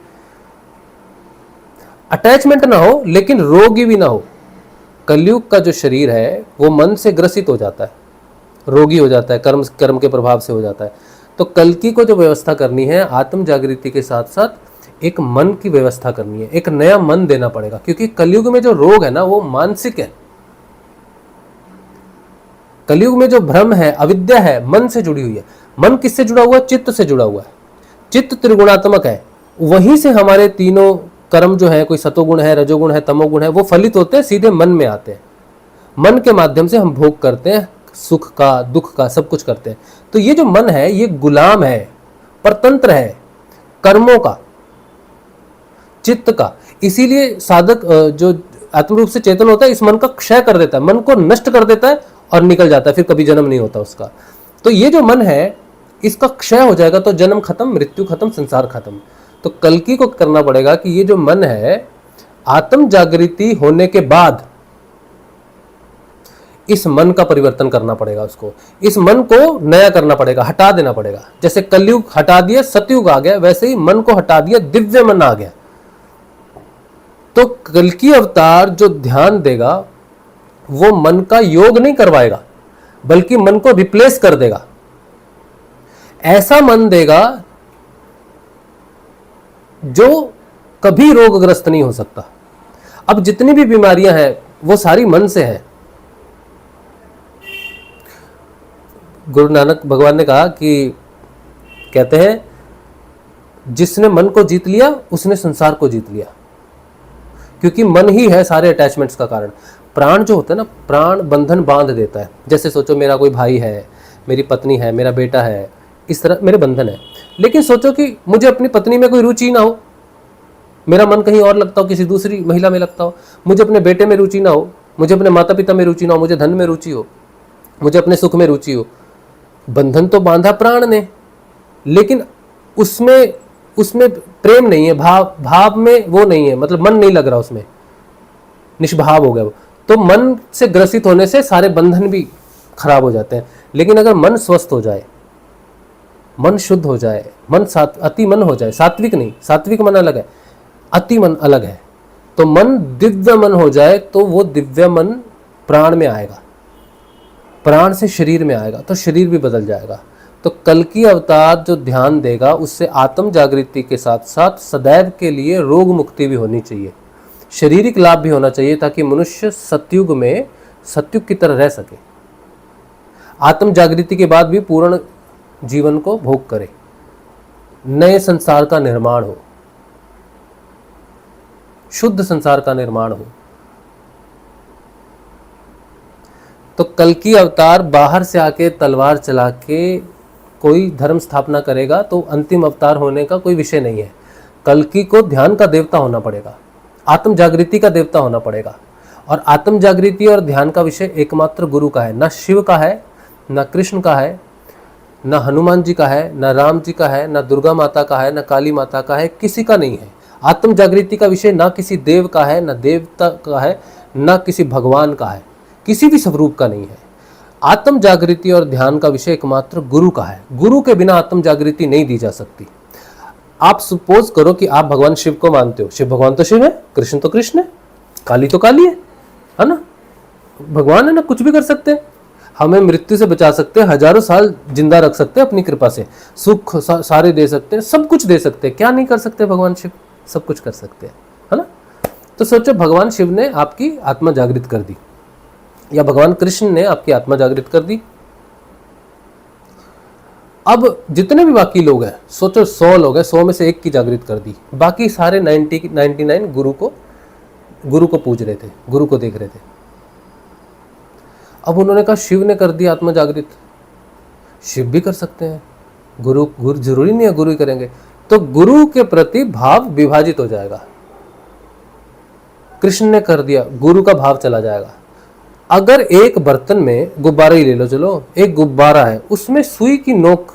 अटैचमेंट ना हो, लेकिन रोगी भी ना हो। कलयुग का जो शरीर है वो मन से ग्रसित हो जाता है, रोगी हो जाता है, कर्म के प्रभाव से हो जाता है। तो कल्कि को जो व्यवस्था करनी है, आत्म जागृति के साथ साथ एक मन की व्यवस्था करनी है, एक नया मन देना पड़ेगा। क्योंकि कलयुग में जो रोग है ना वो मानसिक है। कलयुग में जो भ्रम है, अविद्या है, मन से जुड़ी हुई है। मन किससे जुड़ा हुआ है? चित्त से जुड़ा हुआ है। चित्त त्रिगुणात्मक है, वहीं से हमारे तीनों कर्म जो है, कोई सतोगुण है, रजोगुण है, तमोगुण है, वो फलित होते हैं, सीधे मन में आते हैं। मन के माध्यम से हम भोग करते हैं, सुख का, दुख का, सब कुछ करते हैं। तो ये जो मन है ये गुलाम है, परतंत्र है कर्मों का, चित्त का। इसीलिए साधक जो आत्म रूप से चेतन होता है, इस मन का क्षय कर देता है, मन को नष्ट कर देता है और निकल जाता है, फिर कभी जन्म नहीं होता उसका। तो ये जो मन है इसका क्षय हो जाएगा तो जन्म खत्म, मृत्यु खत्म, संसार खत्म। तो कल्कि को करना पड़ेगा कि ये जो मन है, आत्म जागृति होने के बाद इस मन का परिवर्तन करना पड़ेगा उसको, इस मन को नया करना पड़ेगा, हटा देना पड़ेगा। जैसे कलयुग हटा दिया, सतयुग आ गया, वैसे ही मन को हटा दिया, दिव्य मन आ गया। तो कल्कि अवतार जो ध्यान देगा वो मन का योग नहीं करवाएगा, बल्कि मन को रिप्लेस कर देगा। ऐसा मन देगा जो कभी रोगग्रस्त नहीं हो सकता। अब जितनी भी बीमारियां हैं वो सारी मन से हैं। गुरु नानक भगवान ने कहा कि कहते हैं जिसने मन को जीत लिया उसने संसार को जीत लिया, क्योंकि मन ही है सारे अटैचमेंट्स का कारण। प्राण जो होता है ना, प्राण बंधन बांध देता है। जैसे सोचो मेरा कोई भाई है, मेरी पत्नी है, मेरा बेटा है, इस तरह मेरे बंधन है। लेकिन सोचो कि मुझे अपनी पत्नी में कोई रुचि ना हो, मेरा मन कहीं और लगता हो, किसी दूसरी महिला में लगता हो, मुझे अपने बेटे में रुचि ना हो, मुझे अपने माता पिता में रुचि ना हो, मुझे धन में रुचि हो, मुझे अपने सुख में रुचि हो। बंधन तो बांधा प्राण ने, लेकिन उसमें प्रेम नहीं है, भाव में वो नहीं है, मतलब मन नहीं लग रहा उसमें, निष्भाव हो गया वो। तो मन से ग्रसित होने से सारे बंधन भी खराब हो जाते हैं। लेकिन अगर मन स्वस्थ हो जाए, मन शुद्ध हो जाए, मन अति मन हो जाए, सात्विक नहीं, सात्विक मन अलग है, अति मन अलग है, तो मन दिव्य मन हो जाए, तो वो दिव्य मन प्राण में आएगा, प्राण से शरीर में आएगा, तो शरीर भी बदल जाएगा। तो कल्कि अवतार जो ध्यान देगा उससे आत्म जागृति के साथ साथ सदैव के लिए रोग मुक्ति भी होनी चाहिए, शारीरिक लाभ भी होना चाहिए, ताकि मनुष्य सतयुग में सतयुग की तरह रह सके, आत्म जागृति के बाद भी पूर्ण जीवन को भोग करे, नए संसार का निर्माण हो, शुद्ध संसार का निर्माण हो। तो कल्कि अवतार बाहर से आके तलवार चला के कोई धर्म स्थापना करेगा तो अंतिम अवतार होने का कोई विषय नहीं है। कल्कि को ध्यान का देवता होना पड़ेगा, आत्म जागृति का देवता होना पड़ेगा। और आत्म जागृति और ध्यान का विषय एकमात्र गुरु का है, ना शिव का है, ना कृष्ण का है, ना हनुमान जी का है, ना राम जी का है, ना दुर्गा माता का है, ना काली माता का है, किसी का नहीं है। आत्म जागृति का विषय ना किसी देव का है, ना देवता का है, ना किसी भगवान का है, किसी भी स्वरूप का नहीं है। आत्म जागृति और ध्यान का विषय एकमात्र गुरु का है। गुरु के बिना आत्म जागृति नहीं दी जा सकती। आप सपोज करो कि आप भगवान शिव को मानते हो, शिव भगवान तो शिव है, कृष्ण तो कृष्ण है, काली तो काली है ना, भगवान है ना, कुछ भी कर सकते हैं, हमें मृत्यु से बचा सकते हैं, हजारों साल जिंदा रख सकते हैं अपनी कृपा से, सुख सारे दे सकते हैं, सब कुछ दे सकते हैं। क्या नहीं कर सकते भगवान शिव? सब कुछ कर सकते हैं, है ना। तो सोचो भगवान शिव ने आपकी आत्मा जागृत कर दी, या भगवान कृष्ण ने आपकी आत्मा जागृत कर दी। अब जितने भी बाकी लोग हैं, सोचो 100 लोग हैं, 100 में से एक की जागृत कर दी, बाकी सारे 99 गुरु को पूज रहे थे, गुरु को देख रहे थे। अब उन्होंने कहा शिव ने कर दी आत्मा जागृत, शिव भी कर सकते हैं, गुरु जरूरी नहीं है गुरु ही करेंगे। तो गुरु के प्रति भाव विभाजित हो जाएगा। कृष्ण ने कर दिया, गुरु का भाव चला जाएगा। अगर एक बर्तन में गुब्बारा ही ले लो, चलो एक गुब्बारा है, उसमें सुई की नोक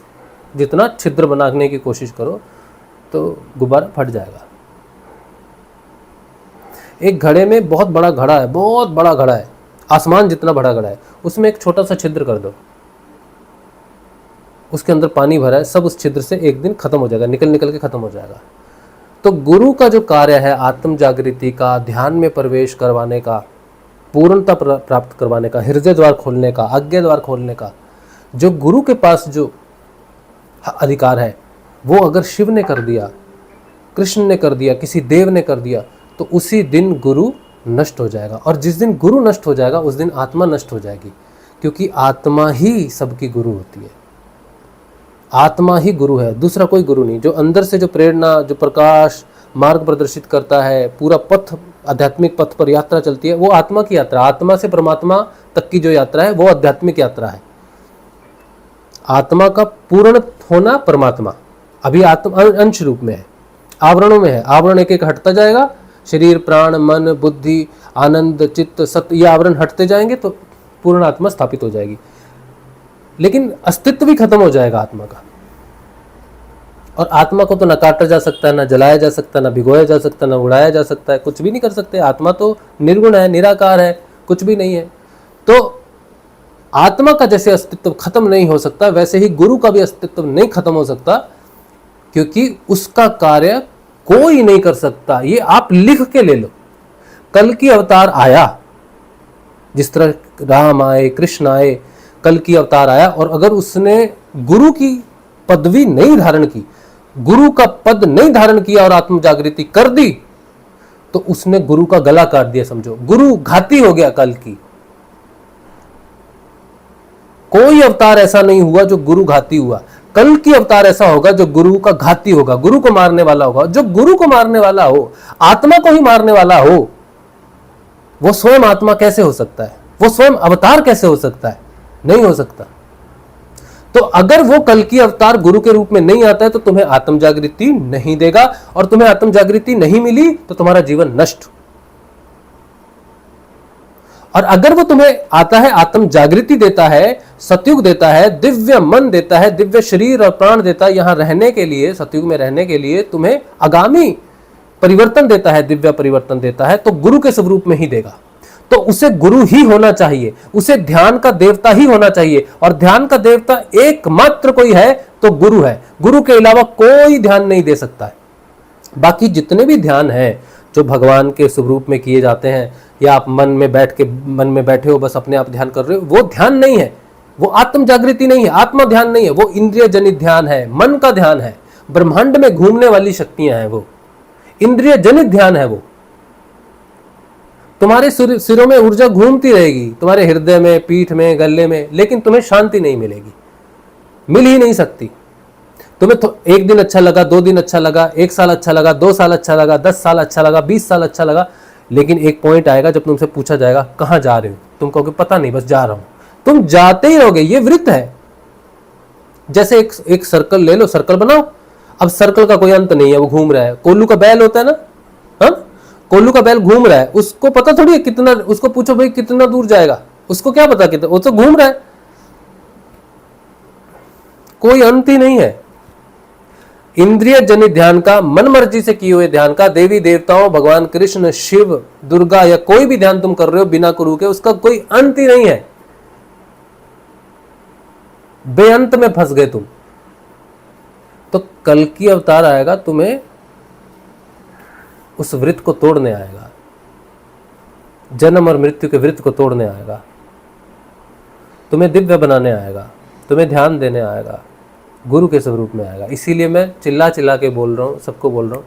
जितना छिद्र बनाने की कोशिश करो तो गुब्बारा फट जाएगा। एक घड़े में बहुत बड़ा घड़ा है, बहुत बड़ा घड़ा है, आसमान जितना बड़ा घड़ा है, उसमें एक छोटा सा छिद्र कर दो, उसके अंदर पानी भरा है, सब उस छिद्र से एक दिन खत्म हो जाएगा, निकल के खत्म हो जाएगा। तो गुरु का जो कार्य है आत्म जागृति का, ध्यान में प्रवेश करवाने का, पूर्णता प्राप्त करवाने का, हृदय द्वार खोलने का, आज्ञा द्वार खोलने का, जो गुरु के पास जो अधिकार है, वो अगर शिव ने कर दिया, कृष्ण ने कर दिया, किसी देव ने कर दिया, तो उसी दिन गुरु नष्ट हो जाएगा। और जिस दिन गुरु नष्ट हो जाएगा उस दिन आत्मा नष्ट हो जाएगी, क्योंकि आत्मा ही सबकी गुरु होती है। आत्मा ही गुरु है, दूसरा कोई गुरु नहीं। जो अंदर से जो प्रेरणा, जो प्रकाश मार्ग प्रदर्शित करता है, पूरा पथ, आध्यात्मिक पथ पर यात्रा चलती है, वो आत्मा की यात्रा, आत्मा से परमात्मा तक की जो यात्रा है वो आध्यात्मिक यात्रा है। आत्मा का पूर्ण होना परमात्मा, अभी आत्मा अंश रूप में है, आवरणों में है, आवरण एक एक हटता जाएगा, शरीर, प्राण, मन, बुद्धि, आनंद, चित्त, सत्य, ये आवरण हटते जाएंगे तो पूर्ण आत्मा स्थापित हो जाएगी। लेकिन अस्तित्व भी खत्म हो जाएगा आत्मा का। और आत्मा को तो न काटा जा सकता है, न जलाया जा सकता, न भिगोया जा सकता, न उड़ाया जा सकता है, कुछ भी नहीं कर सकते। आत्मा तो निर्गुण है, निराकार है, कुछ भी नहीं है। तो आत्मा का जैसे अस्तित्व खत्म नहीं हो सकता, वैसे ही गुरु का भी अस्तित्व नहीं खत्म हो सकता, क्योंकि उसका कार्य कोई नहीं कर सकता। ये आप लिख के ले लो, कल की अवतार आया, जिस तरह राम आए, कृष्ण आए, कल की अवतार आया, और अगर उसने गुरु की पदवी नहीं धारण की, गुरु का पद नहीं धारण किया और आत्म जागृति कर दी, तो उसने गुरु का गला काट दिया, समझो गुरु घाती हो गया कल की। कोई अवतार ऐसा नहीं हुआ जो गुरु घाती हुआ, कल की अवतार ऐसा होगा जो गुरु का घाती होगा, गुरु को मारने वाला होगा। जो गुरु को मारने वाला हो, आत्मा को ही मारने वाला हो, वो स्वयं आत्मा कैसे हो सकता है? वो स्वयं अवतार कैसे हो सकता है? नहीं हो सकता। तो अगर वो कल की अवतार गुरु के रूप में नहीं आता है तो तुम्हें आत्म जागृति नहीं देगा, और तुम्हें आत्म जागृति नहीं मिली तो तुम्हारा जीवन नष्ट। और अगर वो तुम्हें आता है, आत्म जागृति देता है, सतयुग देता है, दिव्य मन देता है, दिव्य शरीर और प्राण देता है यहां रहने के लिए, सतयुग में रहने के लिए, तुम्हें आगामी परिवर्तन देता है, दिव्य परिवर्तन देता है, तो गुरु के स्वरूप में ही देगा। तो उसे गुरु ही होना चाहिए, उसे ध्यान का देवता ही होना चाहिए, और ध्यान का देवता एकमात्र कोई है तो गुरु है। गुरु के अलावा कोई ध्यान नहीं दे सकता है। बाकी जितने भी ध्यान हैं जो भगवान के स्वरूप में किए जाते हैं, या आप मन में बैठे हो, बस अपने आप ध्यान कर रहे हो, वो ध्यान नहीं है, वो आत्म जागृति नहीं है, आत्मा ध्यान नहीं है, वो इंद्रिय जनित ध्यान है, मन का ध्यान है, ब्रह्मांड में घूमने वाली शक्तियां हैं, वो इंद्रिय जनित ध्यान है। वो तुम्हारे सिरों में ऊर्जा घूमती रहेगी, तुम्हारे हृदय में, पीठ में, गले में, लेकिन तुम्हें शांति नहीं मिलेगी, मिल ही नहीं सकती। तुम्हें एक दिन अच्छा लगा, 2 दिन अच्छा लगा, 1 साल अच्छा लगा, 2 साल अच्छा लगा, 10 साल अच्छा लगा, 20 साल अच्छा लगा, लेकिन एक पॉइंट आएगा जब तुमसे पूछा जाएगा कहां जा रहे हो, तुम कहोगे पता नहीं, बस जा रहा हूं। तुम जाते ही रहोगे, ये वृत्त है। जैसे एक सर्कल ले लो, सर्कल बनाओ, अब सर्कल का कोई अंत नहीं है, वो घूम रहा है। कोल्लू का बैल होता है ना, हाँ, कोल्लू का बैल घूम रहा है, उसको पता थोड़ी है कितना, उसको पूछो भाई कितना दूर जाएगा, उसको क्या पता कितना, वो तो घूम रहा है, कोई अंत ही नहीं है। इंद्रिय जनित ध्यान का, मन मर्जी से किए हुए ध्यान का, देवी देवताओं, भगवान कृष्ण, शिव, दुर्गा, या कोई भी ध्यान तुम कर रहे हो बिना गुरु के, उसका कोई अंत ही नहीं है। बेअंत में फंस गए तुम। तो कल की अवतार आएगा, तुम्हें उस वृत्त को तोड़ने आएगा, जन्म और मृत्यु के वृत्त को तोड़ने आएगा, तुम्हें दिव्य बनाने आएगा, तुम्हें ध्यान देने आएगा, गुरु के स्वरूप में आएगा। इसीलिए मैं चिल्ला चिल्ला के बोल रहा हूँ, सबको बोल रहा हूँ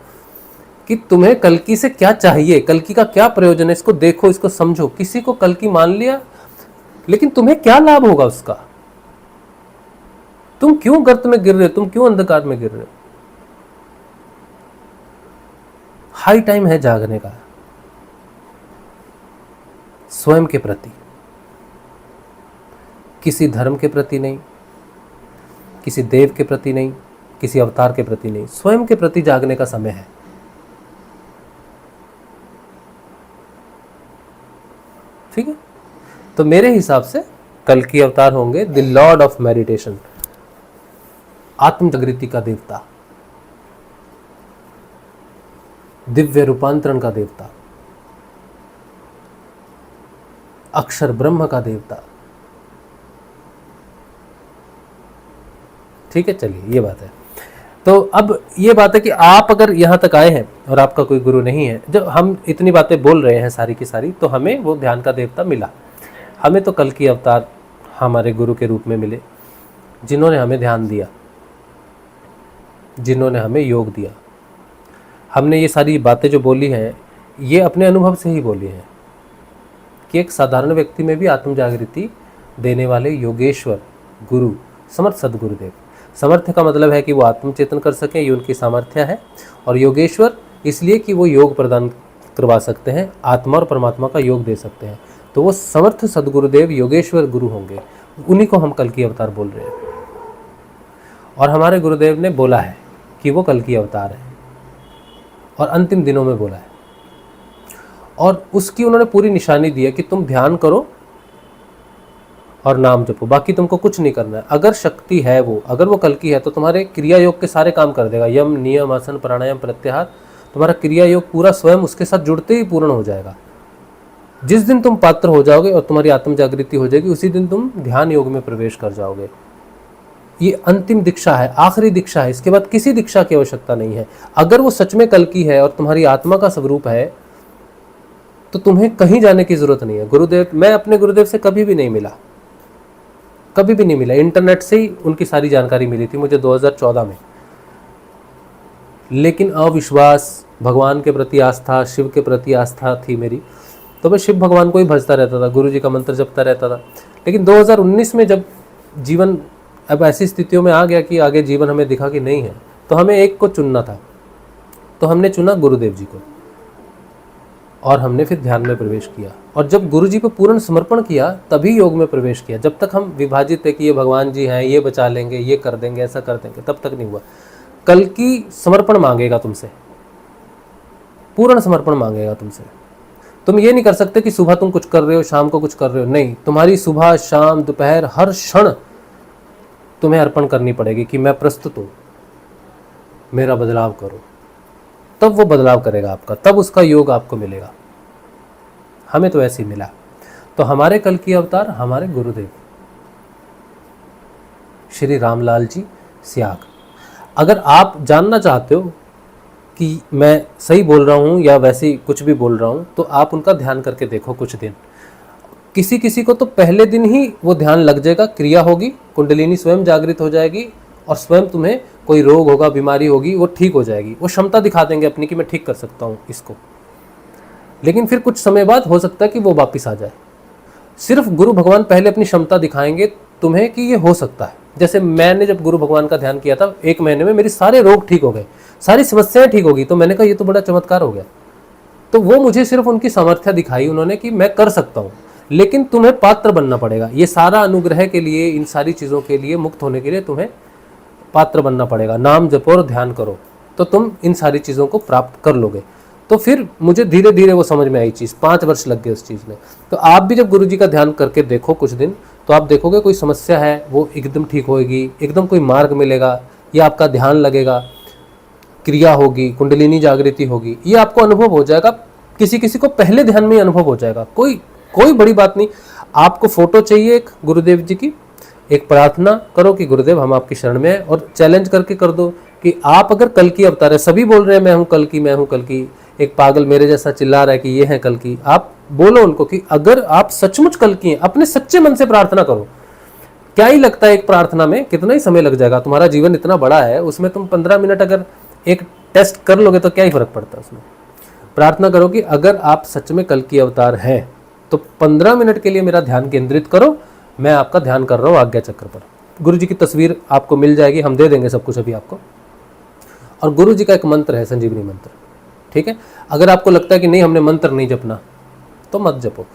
कि तुम्हें कल्कि से क्या चाहिए, कल्कि का क्या प्रयोजन है, इसको देखो, इसको समझो। किसी को कल्कि मान लिया, लेकिन तुम्हें क्या लाभ होगा उसका? तुम क्यों गर्त में गिर रहे हो, तुम क्यों अंधकार में गिर रहे हो? हाई टाइम है जागने का, स्वयं के प्रति, किसी धर्म के प्रति नहीं, किसी देव के प्रति नहीं, किसी अवतार के प्रति नहीं, स्वयं के प्रति जागने का समय है। ठीक है, तो मेरे हिसाब से कल की अवतार होंगे द लॉर्ड ऑफ मेडिटेशन, आत्म जागृति का देवता, दिव्य रूपांतरण का देवता, अक्षर ब्रह्म का देवता। ठीक है, चलिए ये बात है। तो अब ये बात है कि आप अगर यहाँ तक आए हैं और आपका कोई गुरु नहीं है, जब हम इतनी बातें बोल रहे हैं सारी की सारी, तो हमें वो ध्यान का देवता मिला। हमें तो कल की अवतार हमारे गुरु के रूप में मिले, जिन्होंने हमें ध्यान दिया, जिन्होंने हमें योग दिया। हमने ये सारी बातें जो बोली हैं, ये अपने अनुभव से ही बोली हैं कि एक साधारण व्यक्ति में भी आत्म जागृति देने वाले योगेश्वर गुरु, समर्थ सदगुरुदेव। समर्थ का मतलब है कि वो आत्मचेतन कर सकें, ये उनकी सामर्थ्य है। और योगेश्वर इसलिए कि वो योग प्रदान करवा सकते हैं, आत्मा और परमात्मा का योग दे सकते हैं। तो वो समर्थ सदगुरुदेव योगेश्वर गुरु होंगे, उन्हीं को हम कल की अवतार बोल रहे हैं। और हमारे गुरुदेव ने बोला है कि वो कल की अवतार है, और अंतिम दिनों में बोला है, और उसकी उन्होंने पूरी निशानी दी है कि तुम ध्यान करो और नाम जपो, बाकी तुमको कुछ नहीं करना है। अगर शक्ति है वो, अगर वो कल की है, तो तुम्हारे क्रिया योग के सारे काम कर देगा, यम, नियम, आसन, प्राणायाम, प्रत्याहार, तुम्हारा क्रिया योग पूरा स्वयं उसके साथ जुड़ते ही पूर्ण हो जाएगा। जिस दिन तुम पात्र हो जाओगे और तुम्हारी आत्म जागृति हो जाएगी, उसी दिन तुम ध्यान योग में प्रवेश कर जाओगे। ये अंतिम दीक्षा है, आखिरी दीक्षा है, इसके बाद किसी दीक्षा की आवश्यकता नहीं है। अगर वो सच में कल की है और तुम्हारी आत्मा का स्वरूप है, तो तुम्हें कहीं जाने की जरूरत नहीं है। गुरुदेव, मैं अपने गुरुदेव से कभी भी नहीं मिला, कभी भी नहीं मिला। इंटरनेट से ही उनकी सारी जानकारी मिली थी मुझे 2014 में। लेकिन अविश्वास, भगवान के प्रति आस्था, शिव के प्रति आस्था थी मेरी, तो मैं शिव भगवान को ही भजता रहता था, गुरु जी का मंत्र जपता रहता था। लेकिन 2019 में जब जीवन अब ऐसी स्थितियों में आ गया कि आगे जीवन हमें दिखा कि नहीं है, तो हमें एक को चुनना था। तो हमने चुना गुरुदेव जी को, और हमने फिर ध्यान में प्रवेश किया। और जब गुरु जी को पूर्ण समर्पण किया तभी योग में प्रवेश किया। जब तक हम विभाजित थे कि ये भगवान जी हैं, ये बचा लेंगे, ये कर देंगे, ऐसा कर देंगे, तब तक नहीं हुआ। कल की समर्पण मांगेगा तुमसे, पूर्ण समर्पण मांगेगा तुमसे। तुम ये नहीं कर सकते कि सुबह तुम कुछ कर रहे हो, शाम को कुछ कर रहे हो। नहीं, तुम्हारी सुबह, शाम, दोपहर, हर क्षण तुम्हें अर्पण करनी पड़ेगी कि मैं प्रस्तुत हूं, मेरा बदलाव करो। तब वो बदलाव करेगा आपका, तब उसका योग आपको मिलेगा। हमें तो ऐसे ही मिला। तो हमारे कल की अवतार हमारे गुरुदेव श्री रामलाल जी सियाग। अगर आप जानना चाहते हो कि मैं सही बोल रहा हूँ या वैसे ही कुछ भी बोल रहा हूँ, तो आप उनका ध्यान करके देखो कुछ दिन। किसी किसी को तो पहले दिन ही वो ध्यान लग जाएगा, क्रिया होगी, कुंडलिनी स्वयं जागृत हो जाएगी, और स्वयं तुम्हें कोई रोग होगा, बीमारी होगी, वो ठीक हो जाएगी। वो क्षमता दिखा देंगे अपनी कि मैं ठीक कर सकता हूँ इसको। लेकिन फिर कुछ समय बाद हो सकता है कि वो वापिस आ जाए। सिर्फ गुरु भगवान पहले अपनी क्षमता दिखाएंगे तुम्हें कि ये हो सकता है। जैसे मैंने जब गुरु भगवान का ध्यान किया था, 1 महीने में मेरे सारे रोग ठीक हो गए, सारी समस्याएं ठीक हो गई। तो मैंने कहा ये तो बड़ा चमत्कार हो गया। तो वो मुझे सिर्फ उनकी सामर्थ्य दिखाई उन्होंने कि मैं कर सकता हूँ। लेकिन तुम्हें पात्र बनना पड़ेगा। ये सारा अनुग्रह के लिए, इन सारी चीज़ों के लिए, मुक्त होने के लिए तुम्हें पात्र बनना पड़ेगा। नाम जपो और ध्यान करो, तो तुम इन सारी चीज़ों को प्राप्त कर लोगे। तो फिर मुझे धीरे धीरे वो समझ में आई चीज़, 5 वर्ष लग गए उस चीज़ में। तो आप भी जब गुरु जी का ध्यान करके देखो कुछ दिन, तो आप देखोगे कोई समस्या है वो एकदम ठीक होएगी, एकदम कोई मार्ग मिलेगा, या आपका ध्यान लगेगा, क्रिया होगी, कुंडलिनी जागृति होगी, ये आपको अनुभव हो जाएगा। किसी किसी को पहले ध्यान में ही अनुभव हो जाएगा। कोई बड़ी बात नहीं। आपको फोटो चाहिए एक गुरुदेव जी की, एक प्रार्थना करो कि गुरुदेव हम आपकी शरण में हैं, और चैलेंज करके कर दो कि आप अगर कल की अवतार है। सभी बोल रहे हैं मैं हूं कल की, मैं हूं कल की। एक पागल मेरे जैसा चिल्ला रहा है कि ये है कल की। आप बोलो उनको कि अगर आप सचमुच कल की हैं, अपने सच्चे मन से प्रार्थना करो। क्या ही लगता है एक प्रार्थना में कितना ही समय लग जाएगा। तुम्हारा जीवन इतना बड़ा है, उसमें तुम 15 मिनट अगर एक टेस्ट कर लोगे तो क्या ही फर्क पड़ता है उसमें। प्रार्थना करो कि अगर आप सच में कल की अवतार हैं तो 15 मिनट के लिए मेरा ध्यान केंद्रित करो, मैं आपका ध्यान कर रहा हूँ आज्ञा चक्र पर। गुरु जी की तस्वीर आपको मिल जाएगी, हम दे देंगे सब कुछ अभी आपको। और गुरु जी का एक मंत्र है, संजीवनी मंत्र, ठीक है। अगर आपको लगता है कि नहीं हमने मंत्र नहीं जपना, तो मत जपो।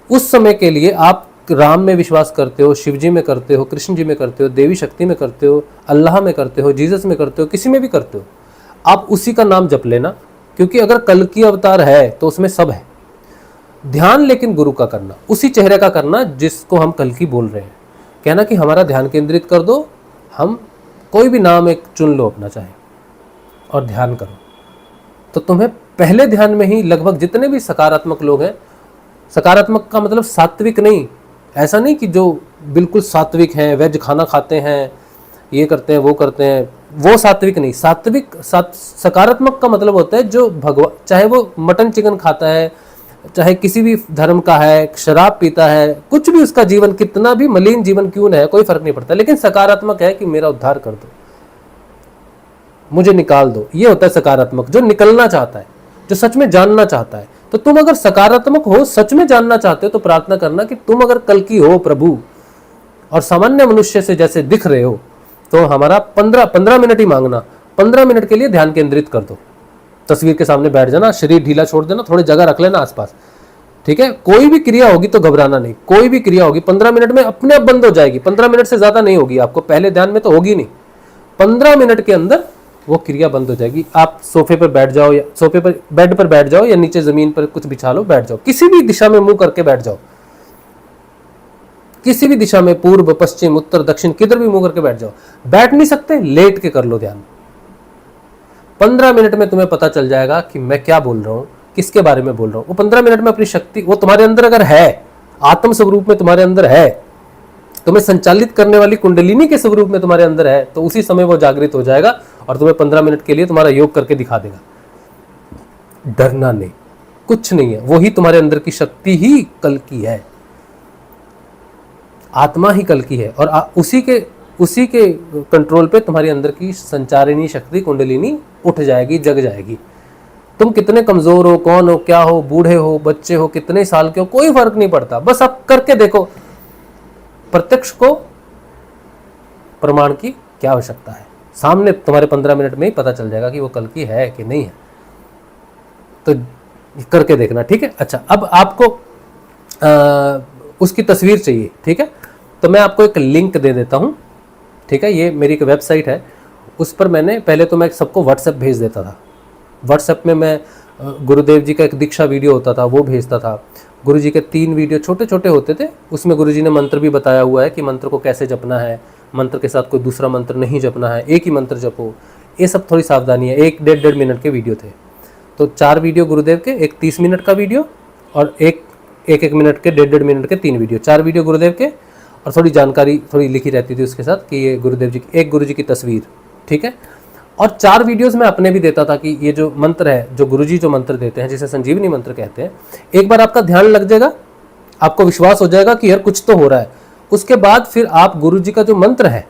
उस समय के लिए आप राम में विश्वास करते हो, शिव जी में करते हो, कृष्ण जी में करते हो, देवी शक्ति में करते हो, अल्लाह में करते हो, जीसस में करते हो, किसी में भी करते हो, आप उसी का नाम जप लेना। क्योंकि अगर कल की अवतार है तो उसमें सब है। ध्यान लेकिन गुरु का करना, उसी चेहरे का करना जिसको हम कल की बोल रहे हैं। कहना कि हमारा ध्यान केंद्रित कर दो, हम कोई भी नाम एक चुन लो अपना चाहे, और ध्यान करो। तो तुम्हें पहले ध्यान में ही लगभग जितने भी सकारात्मक लोग हैं, सकारात्मक का मतलब सात्विक नहीं, ऐसा नहीं कि जो बिल्कुल सात्विक हैं, वेज खाना खाते हैं, ये करते हैं, वो करते हैं, वो सात्विक नहीं। सकारात्मक का मतलब होता है जो भगवान, चाहे वो मटन चिकन खाता है, चाहे किसी भी धर्म का है, शराब पीता है, कुछ भी उसका जीवन कितना भी मलिन जीवन क्यों न है, कोई फर्क नहीं पड़ता। लेकिन सकारात्मक है कि मेरा उद्धार कर दो, मुझे निकाल दो। ये होता है सकारात्मक, जो निकलना चाहता है, जो सच में जानना चाहता है। तो तुम अगर सकारात्मक हो, सच में जानना चाहते हो, तो प्रार्थना करना कि तुम अगर कल की हो प्रभु, और सामान्य मनुष्य से जैसे दिख रहे हो, तो हमारा 15 मिनट ही मांगना। 15 मिनट के लिए ध्यान केंद्रित कर दो। तस्वीर के सामने बैठ जाना, शरीर ढीला छोड़ देना, थोड़ी जगह रख लेना आसपास, ठीक है। कोई भी क्रिया होगी तो घबराना नहीं, कोई भी क्रिया होगी 15 मिनट में अपने आप बंद हो जाएगी। 15 मिनट से ज्यादा नहीं होगी आपको, पहले ध्यान में तो होगी नहीं। 15 मिनट के अंदर वो क्रिया बंद हो जाएगी। आप सोफे पर बैठ जाओ, या सोफे पर, बेड पर बैठ जाओ, या नीचे जमीन पर कुछ बिछा लो, बैठ जाओ, किसी भी दिशा में मुंह करके बैठ जाओ, किसी भी दिशा में, पूर्व, पश्चिम, उत्तर, दक्षिण, किधर भी मुंह करके बैठ जाओ। बैठ नहीं सकते, लेट के कर लो ध्यान। 15 मिनट में तुम्हें पता चल जाएगा कि मैं क्या बोल रहा हूं, किसके बारे में बोल रहा हूं। वो 15 मिनट में अपनी शक्ति, वो तुम्हारे अंदर अगर है, आत्म स्वरूप में तुम्हारे अंदर है, तुम्हें संचालित करने वाली कुंडलिनी के स्वरूप में तुम्हारे अंदर है, तो उसी समय वो जागृत हो जाएगा और तुम्हें 15 मिनट के लिए तुम्हारा योग करके दिखा देगा। डरना नहीं, कुछ नहीं है, वही तुम्हारे अंदर की शक्ति ही कल की है, आत्मा ही कल की है। और उसी के कंट्रोल पे तुम्हारी अंदर की संचारिणी शक्ति कुंडलिनी उठ जाएगी, जग जाएगी। तुम कितने कमजोर हो, कौन हो, क्या हो, बूढ़े हो, बच्चे हो, कितने साल के हो, कोई फर्क नहीं पड़ता। बस आप करके देखो, प्रत्यक्ष को प्रमाण की क्या आवश्यकता है, सामने तुम्हारे 15 मिनट में ही पता चल जाएगा कि वो कल की है कि नहीं है। तो करके देखना, ठीक है। अच्छा, अब आपको उसकी तस्वीर चाहिए, ठीक है। तो मैं आपको एक लिंक दे देता हूँ, ठीक है। ये मेरी एक वेबसाइट है, उस पर मैंने पहले तो मैं सबको व्हाट्सएप भेज देता था। व्हाट्सएप में मैं गुरुदेव जी का एक दीक्षा वीडियो होता था वो भेजता था। गुरु जी के 3 वीडियो छोटे छोटे होते थे, उसमें गुरु जी ने मंत्र भी बताया हुआ है कि मंत्र को कैसे जपना है, मंत्र के साथ कोई दूसरा मंत्र नहीं जपना है, एक ही मंत्र जपो। ये सब थोड़ी सावधानी है। 1-1.5 मिनट के वीडियो थे, तो 4 वीडियो गुरुदेव के, एक 30 मिनट का वीडियो और एक मिनट के, 1.5 मिनट के 3 वीडियो, 4 वीडियो गुरुदेव के। और थोड़ी जानकारी थोड़ी लिखी रहती थी उसके साथ कि ये गुरुदेव जी की, एक गुरु जी की तस्वीर, ठीक है। और 4 वीडियोस में अपने भी देता था कि ये जो मंत्र है, जो गुरुजी जो मंत्र देते हैं, जिसे संजीवनी मंत्र कहते हैं, एक बार आपका ध्यान लग जाएगा, आपको विश्वास हो जाएगा कि यार कुछ तो हो रहा है। उसके बाद फिर आप गुरुजी का जो मंत्र है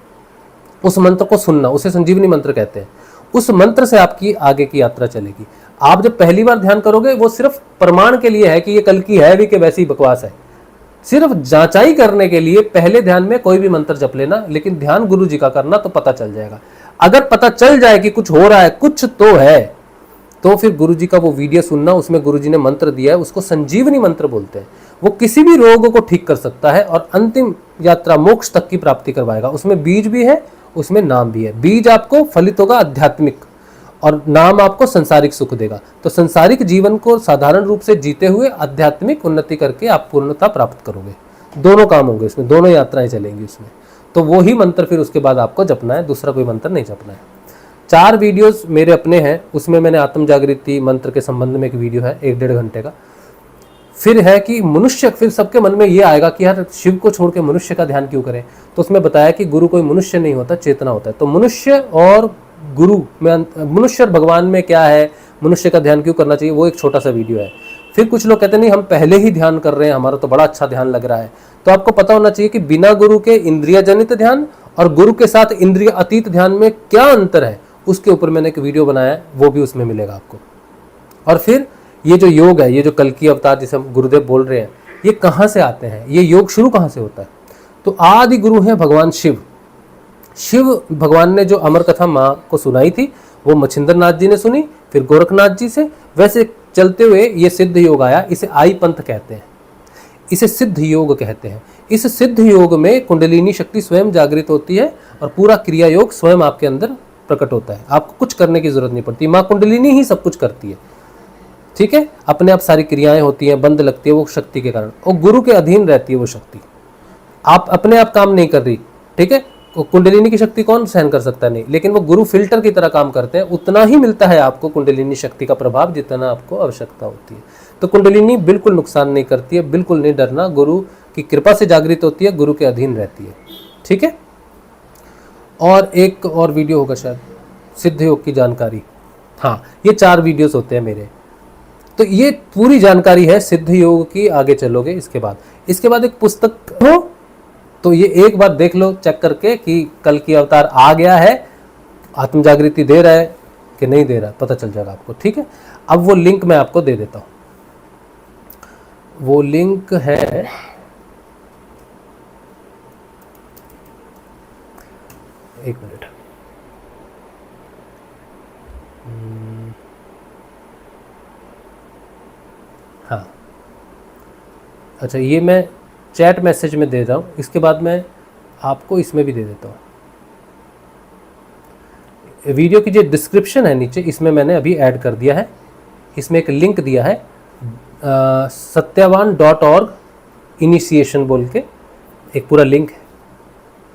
उस मंत्र को सुनना, उसे संजीवनी मंत्र कहते हैं। उस मंत्र से आपकी आगे की यात्रा चलेगी। आप जब पहली बार ध्यान करोगे वो सिर्फ प्रमाण के लिए है कि ये कल की है भी कि वैसी बकवास है, सिर्फ जांचाई करने के लिए पहले ध्यान में कोई भी मंत्र जप लेना, लेकिन ध्यान गुरु जी का करना, तो पता चल जाएगा। अगर पता चल जाए कि कुछ हो रहा है, कुछ तो है, तो फिर गुरु जी का वो वीडियो सुनना, उसमें गुरु जी ने मंत्र दिया है, उसको संजीवनी मंत्र बोलते हैं। वो किसी भी रोग को ठीक कर सकता है और अंतिम यात्रा मोक्ष तक की प्राप्ति करवाएगा। उसमें बीज भी है, उसमें नाम भी है। बीज आपको फलित होगा आध्यात्मिक, और नाम आपको संसारिक सुख देगा। तो संसारिक जीवन को साधारण रूप से जीते हुए आध्यात्मिक उन्नति करके आप पूर्णता प्राप्त करोगे। दोनों काम होंगे इसमें, दोनों यात्राएं चलेंगी उसमें। तो वो ही मंत्र फिर उसके बाद आपको जपना है, दूसरा कोई मंत्र नहीं जपना है। 4 वीडियोस मेरे अपने हैं, उसमें मैंने आत्म जागृति मंत्र के संबंध में एक वीडियो है 1-1.5 घंटे का। फिर है कि मनुष्य, फिर सबके मन में ये आएगा कि यार शिव को छोड़ के मनुष्य का ध्यान क्यों करें। तो उसमें बताया कि गुरु कोई मनुष्य नहीं होता, चेतना होता है। तो मनुष्य और गुरु में, मनुष्य और भगवान में क्या है, मनुष्य का ध्यान क्यों करना चाहिए, वो एक छोटा सा वीडियो है। फिर कुछ लोग कहते हैं नहीं हम पहले ही ध्यान कर रहे हैं, हमारा तो बड़ा अच्छा ध्यान लग रहा है। तो आपको पता होना चाहिए कि बिना गुरु के इंद्रिय जनित ध्यान और गुरु के साथ इंद्रिय अतीत ध्यान में क्या अंतर है, उसके ऊपर मैंने एक वीडियो बनाया है, वो भी उसमें मिलेगा आपको। और फिर ये जो योग है, ये जो कल की अवतार जिसे हम गुरुदेव बोल रहे हैं, ये कहाँ से आते हैं, ये योग शुरू कहाँ से होता है। तो आदि गुरु है भगवान शिव। शिव भगवान ने जो अमर कथा माँ को सुनाई थी, वो मच्छिंद्र नाथ जी ने सुनी, फिर गोरखनाथ जी से, वैसे चलते हुए ये सिद्ध योग आया। इसे आई पंथ कहते हैं, इसे सिद्ध योग कहते हैं। इस सिद्ध योग में कुंडलिनी शक्ति स्वयं जागृत होती है और पूरा क्रिया योग स्वयं आपके अंदर प्रकट होता है। आपको कुछ करने की जरूरत नहीं पड़ती, माँ कुंडलिनी ही सब कुछ करती है, ठीक है। अपने आप सारी क्रियाएं होती हैं, बंद लगती है वो शक्ति के कारण, और गुरु के अधीन रहती है वो शक्ति। आप अपने आप काम नहीं कर रही, ठीक है। कुंडलिनी की शक्ति कौन सहन कर सकता है, नहीं, लेकिन वो गुरु फिल्टर की तरह काम करते हैं। उतना ही मिलता है आपको कुंडलिनी शक्ति का प्रभाव जितना आपको आवश्यकता होती है। तो कुंडलिनी बिल्कुल नुकसान नहीं करती है, बिल्कुल नहीं डरना, गुरु की कृपा से जागृत होती है, गुरु के अधीन रहती है, ठीक है। और एक और वीडियो होगा शायद सिद्ध योग की जानकारी, हाँ, ये 4 वीडियोस होते हैं मेरे। तो ये पूरी जानकारी है सिद्ध योग की, आगे चलोगे इसके बाद एक पुस्तक हो, तो ये एक बार देख लो चेक करके कि कल की अवतार आ गया है, आत्म जागृति दे रहा है कि नहीं दे रहा, पता चल जाएगा आपको, ठीक है। अब वो लिंक मैं आपको दे देता हूँ। वो लिंक है, एक मिनट, हाँ, अच्छा, ये मैं चैट मैसेज में दे रहा हूँ, इसके बाद मैं आपको इसमें भी दे देता हूँ। वीडियो की जो डिस्क्रिप्शन है नीचे, इसमें मैंने अभी ऐड कर दिया है, इसमें एक लिंक दिया है satyavan.org इनिशिएशन बोल के एक पूरा लिंक है,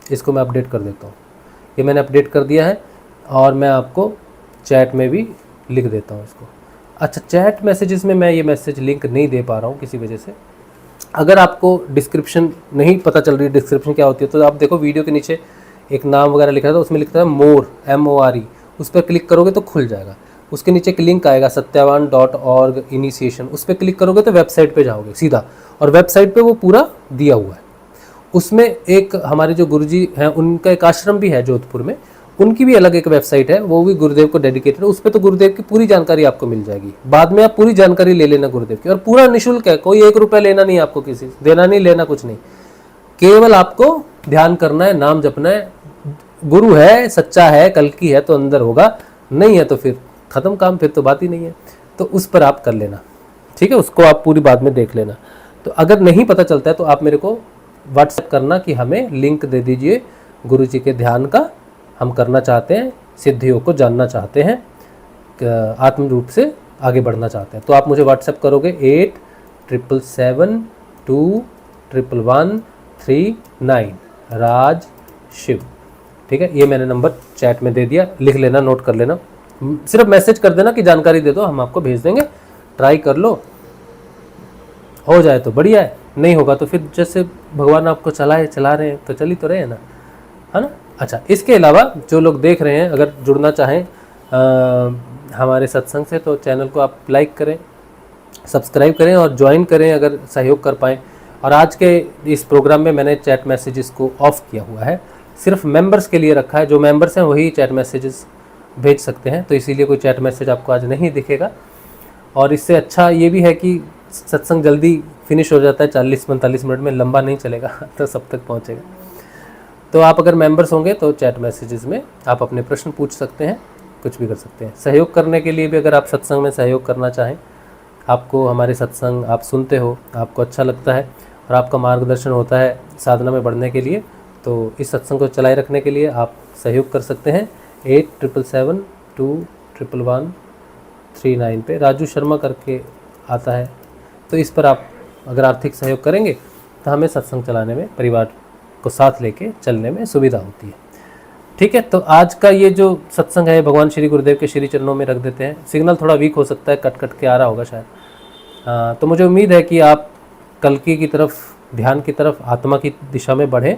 इसको मैं अपडेट कर देता हूँ। ये मैंने अपडेट कर दिया है और मैं आपको चैट में भी लिख देता हूँ इसको। अच्छा, चैट मैसेजेस में मैं ये मैसेज लिंक नहीं दे पा रहा हूँ किसी वजह से। अगर आपको डिस्क्रिप्शन नहीं पता चल रही, डिस्क्रिप्शन क्या होती है, तो आप देखो वीडियो के नीचे एक नाम वगैरह लिखा था, उसमें लिखता है मोर, MORE, उस पर क्लिक करोगे तो खुल जाएगा। उसके नीचे एक लिंक आएगा satyavan.org इनिशिएशन, उस पर क्लिक करोगे तो वेबसाइट पे जाओगे सीधा, और वेबसाइट पे वो पूरा दिया हुआ है। उसमें एक हमारे जो गुरुजी हैं उनका एक आश्रम भी है जोधपुर में, उनकी भी अलग एक वेबसाइट है, वो भी गुरुदेव को डेडिकेटेड है। उस पर तो गुरुदेव की पूरी जानकारी आपको मिल जाएगी। बाद में आप पूरी जानकारी ले लेना गुरुदेव की, और पूरा निःशुल्क है, कोई 1 रुपया लेना नहीं, आपको किसी से देना नहीं, लेना कुछ नहीं, केवल आपको ध्यान करना है, नाम जपना है। गुरु है, सच्चा है, कल की है तो अंदर होगा, नहीं है तो फिर खत्म काम, फिर तो बात ही नहीं है। तो उस पर आप कर लेना, ठीक है, उसको आप पूरी बाद में देख लेना। तो अगर नहीं पता चलता है तो आप मेरे को व्हाट्सएप करना कि हमें लिंक दे दीजिए गुरु जी के ध्यान का, हम करना चाहते हैं, सिद्धियों को जानना चाहते हैं, आत्म रूप से आगे बढ़ना चाहते हैं। तो आप मुझे व्हाट्सएप करोगे 8777211139 राज शिव, ठीक है। ये मैंने नंबर चैट में दे दिया, लिख लेना, नोट कर लेना, सिर्फ मैसेज कर देना कि जानकारी दे दो, हम आपको भेज देंगे। ट्राई कर लो, हो जाए तो बढ़िया है, नहीं होगा तो फिर जैसे भगवान आपको चला रहे हैं तो चल ही तो रहे हैं ना, है ना। अच्छा, इसके अलावा जो लोग देख रहे हैं, अगर जुड़ना चाहें हमारे सत्संग से, तो चैनल को आप लाइक करें, सब्सक्राइब करें और ज्वाइन करें अगर सहयोग कर पाएँ। और आज के इस प्रोग्राम में मैंने चैट मैसेजेस को ऑफ किया हुआ है, सिर्फ मेंबर्स के लिए रखा है। जो मेंबर्स हैं वही चैट मैसेजेस भेज सकते हैं, तो इसीलिए कोई चैट मैसेज आपको आज नहीं दिखेगा। और इससे अच्छा ये भी है कि सत्संग जल्दी फिनिश हो जाता है, 40-45 मिनट में, लंबा नहीं चलेगा तो सब तक पहुंचेगा। तो आप अगर मेंबर्स होंगे तो चैट मैसेजेस में आप अपने प्रश्न पूछ सकते हैं, कुछ भी कर सकते हैं। सहयोग करने के लिए भी, अगर आप सत्संग में सहयोग करना चाहें, आपको हमारे सत्संग आप सुनते हो, आपको अच्छा लगता है और आपका मार्गदर्शन होता है साधना में बढ़ने के लिए, तो इस सत्संग को चलाए रखने के लिए आप सहयोग कर सकते हैं 8777211139 पे, राजू शर्मा करके आता है। तो इस पर आप अगर आर्थिक सहयोग करेंगे तो हमें सत्संग चलाने में, परिवार को साथ लेके चलने में सुविधा होती है, ठीक है। तो आज का ये जो सत्संग है भगवान श्री गुरुदेव के श्री चरणों में रख देते हैं। सिग्नल थोड़ा वीक हो सकता है, कट कट के आ रहा होगा शायद, तो मुझे उम्मीद है कि आप कल्कि की तरफ, ध्यान की तरफ, आत्मा की दिशा में बढ़ें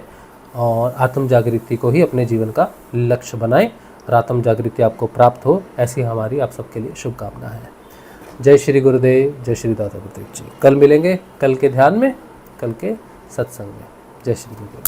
और आत्म जागृति को ही अपने जीवन का लक्ष्य बनाएं और आत्म जागृति आपको प्राप्त हो, ऐसी हमारी आप सबके लिए शुभकामना है। जय श्री गुरुदेव, जय श्री दादा गुरुदेव जी। कल मिलेंगे, कल के ध्यान में, कल के सत्संग में। जय श्री गुरुदेव।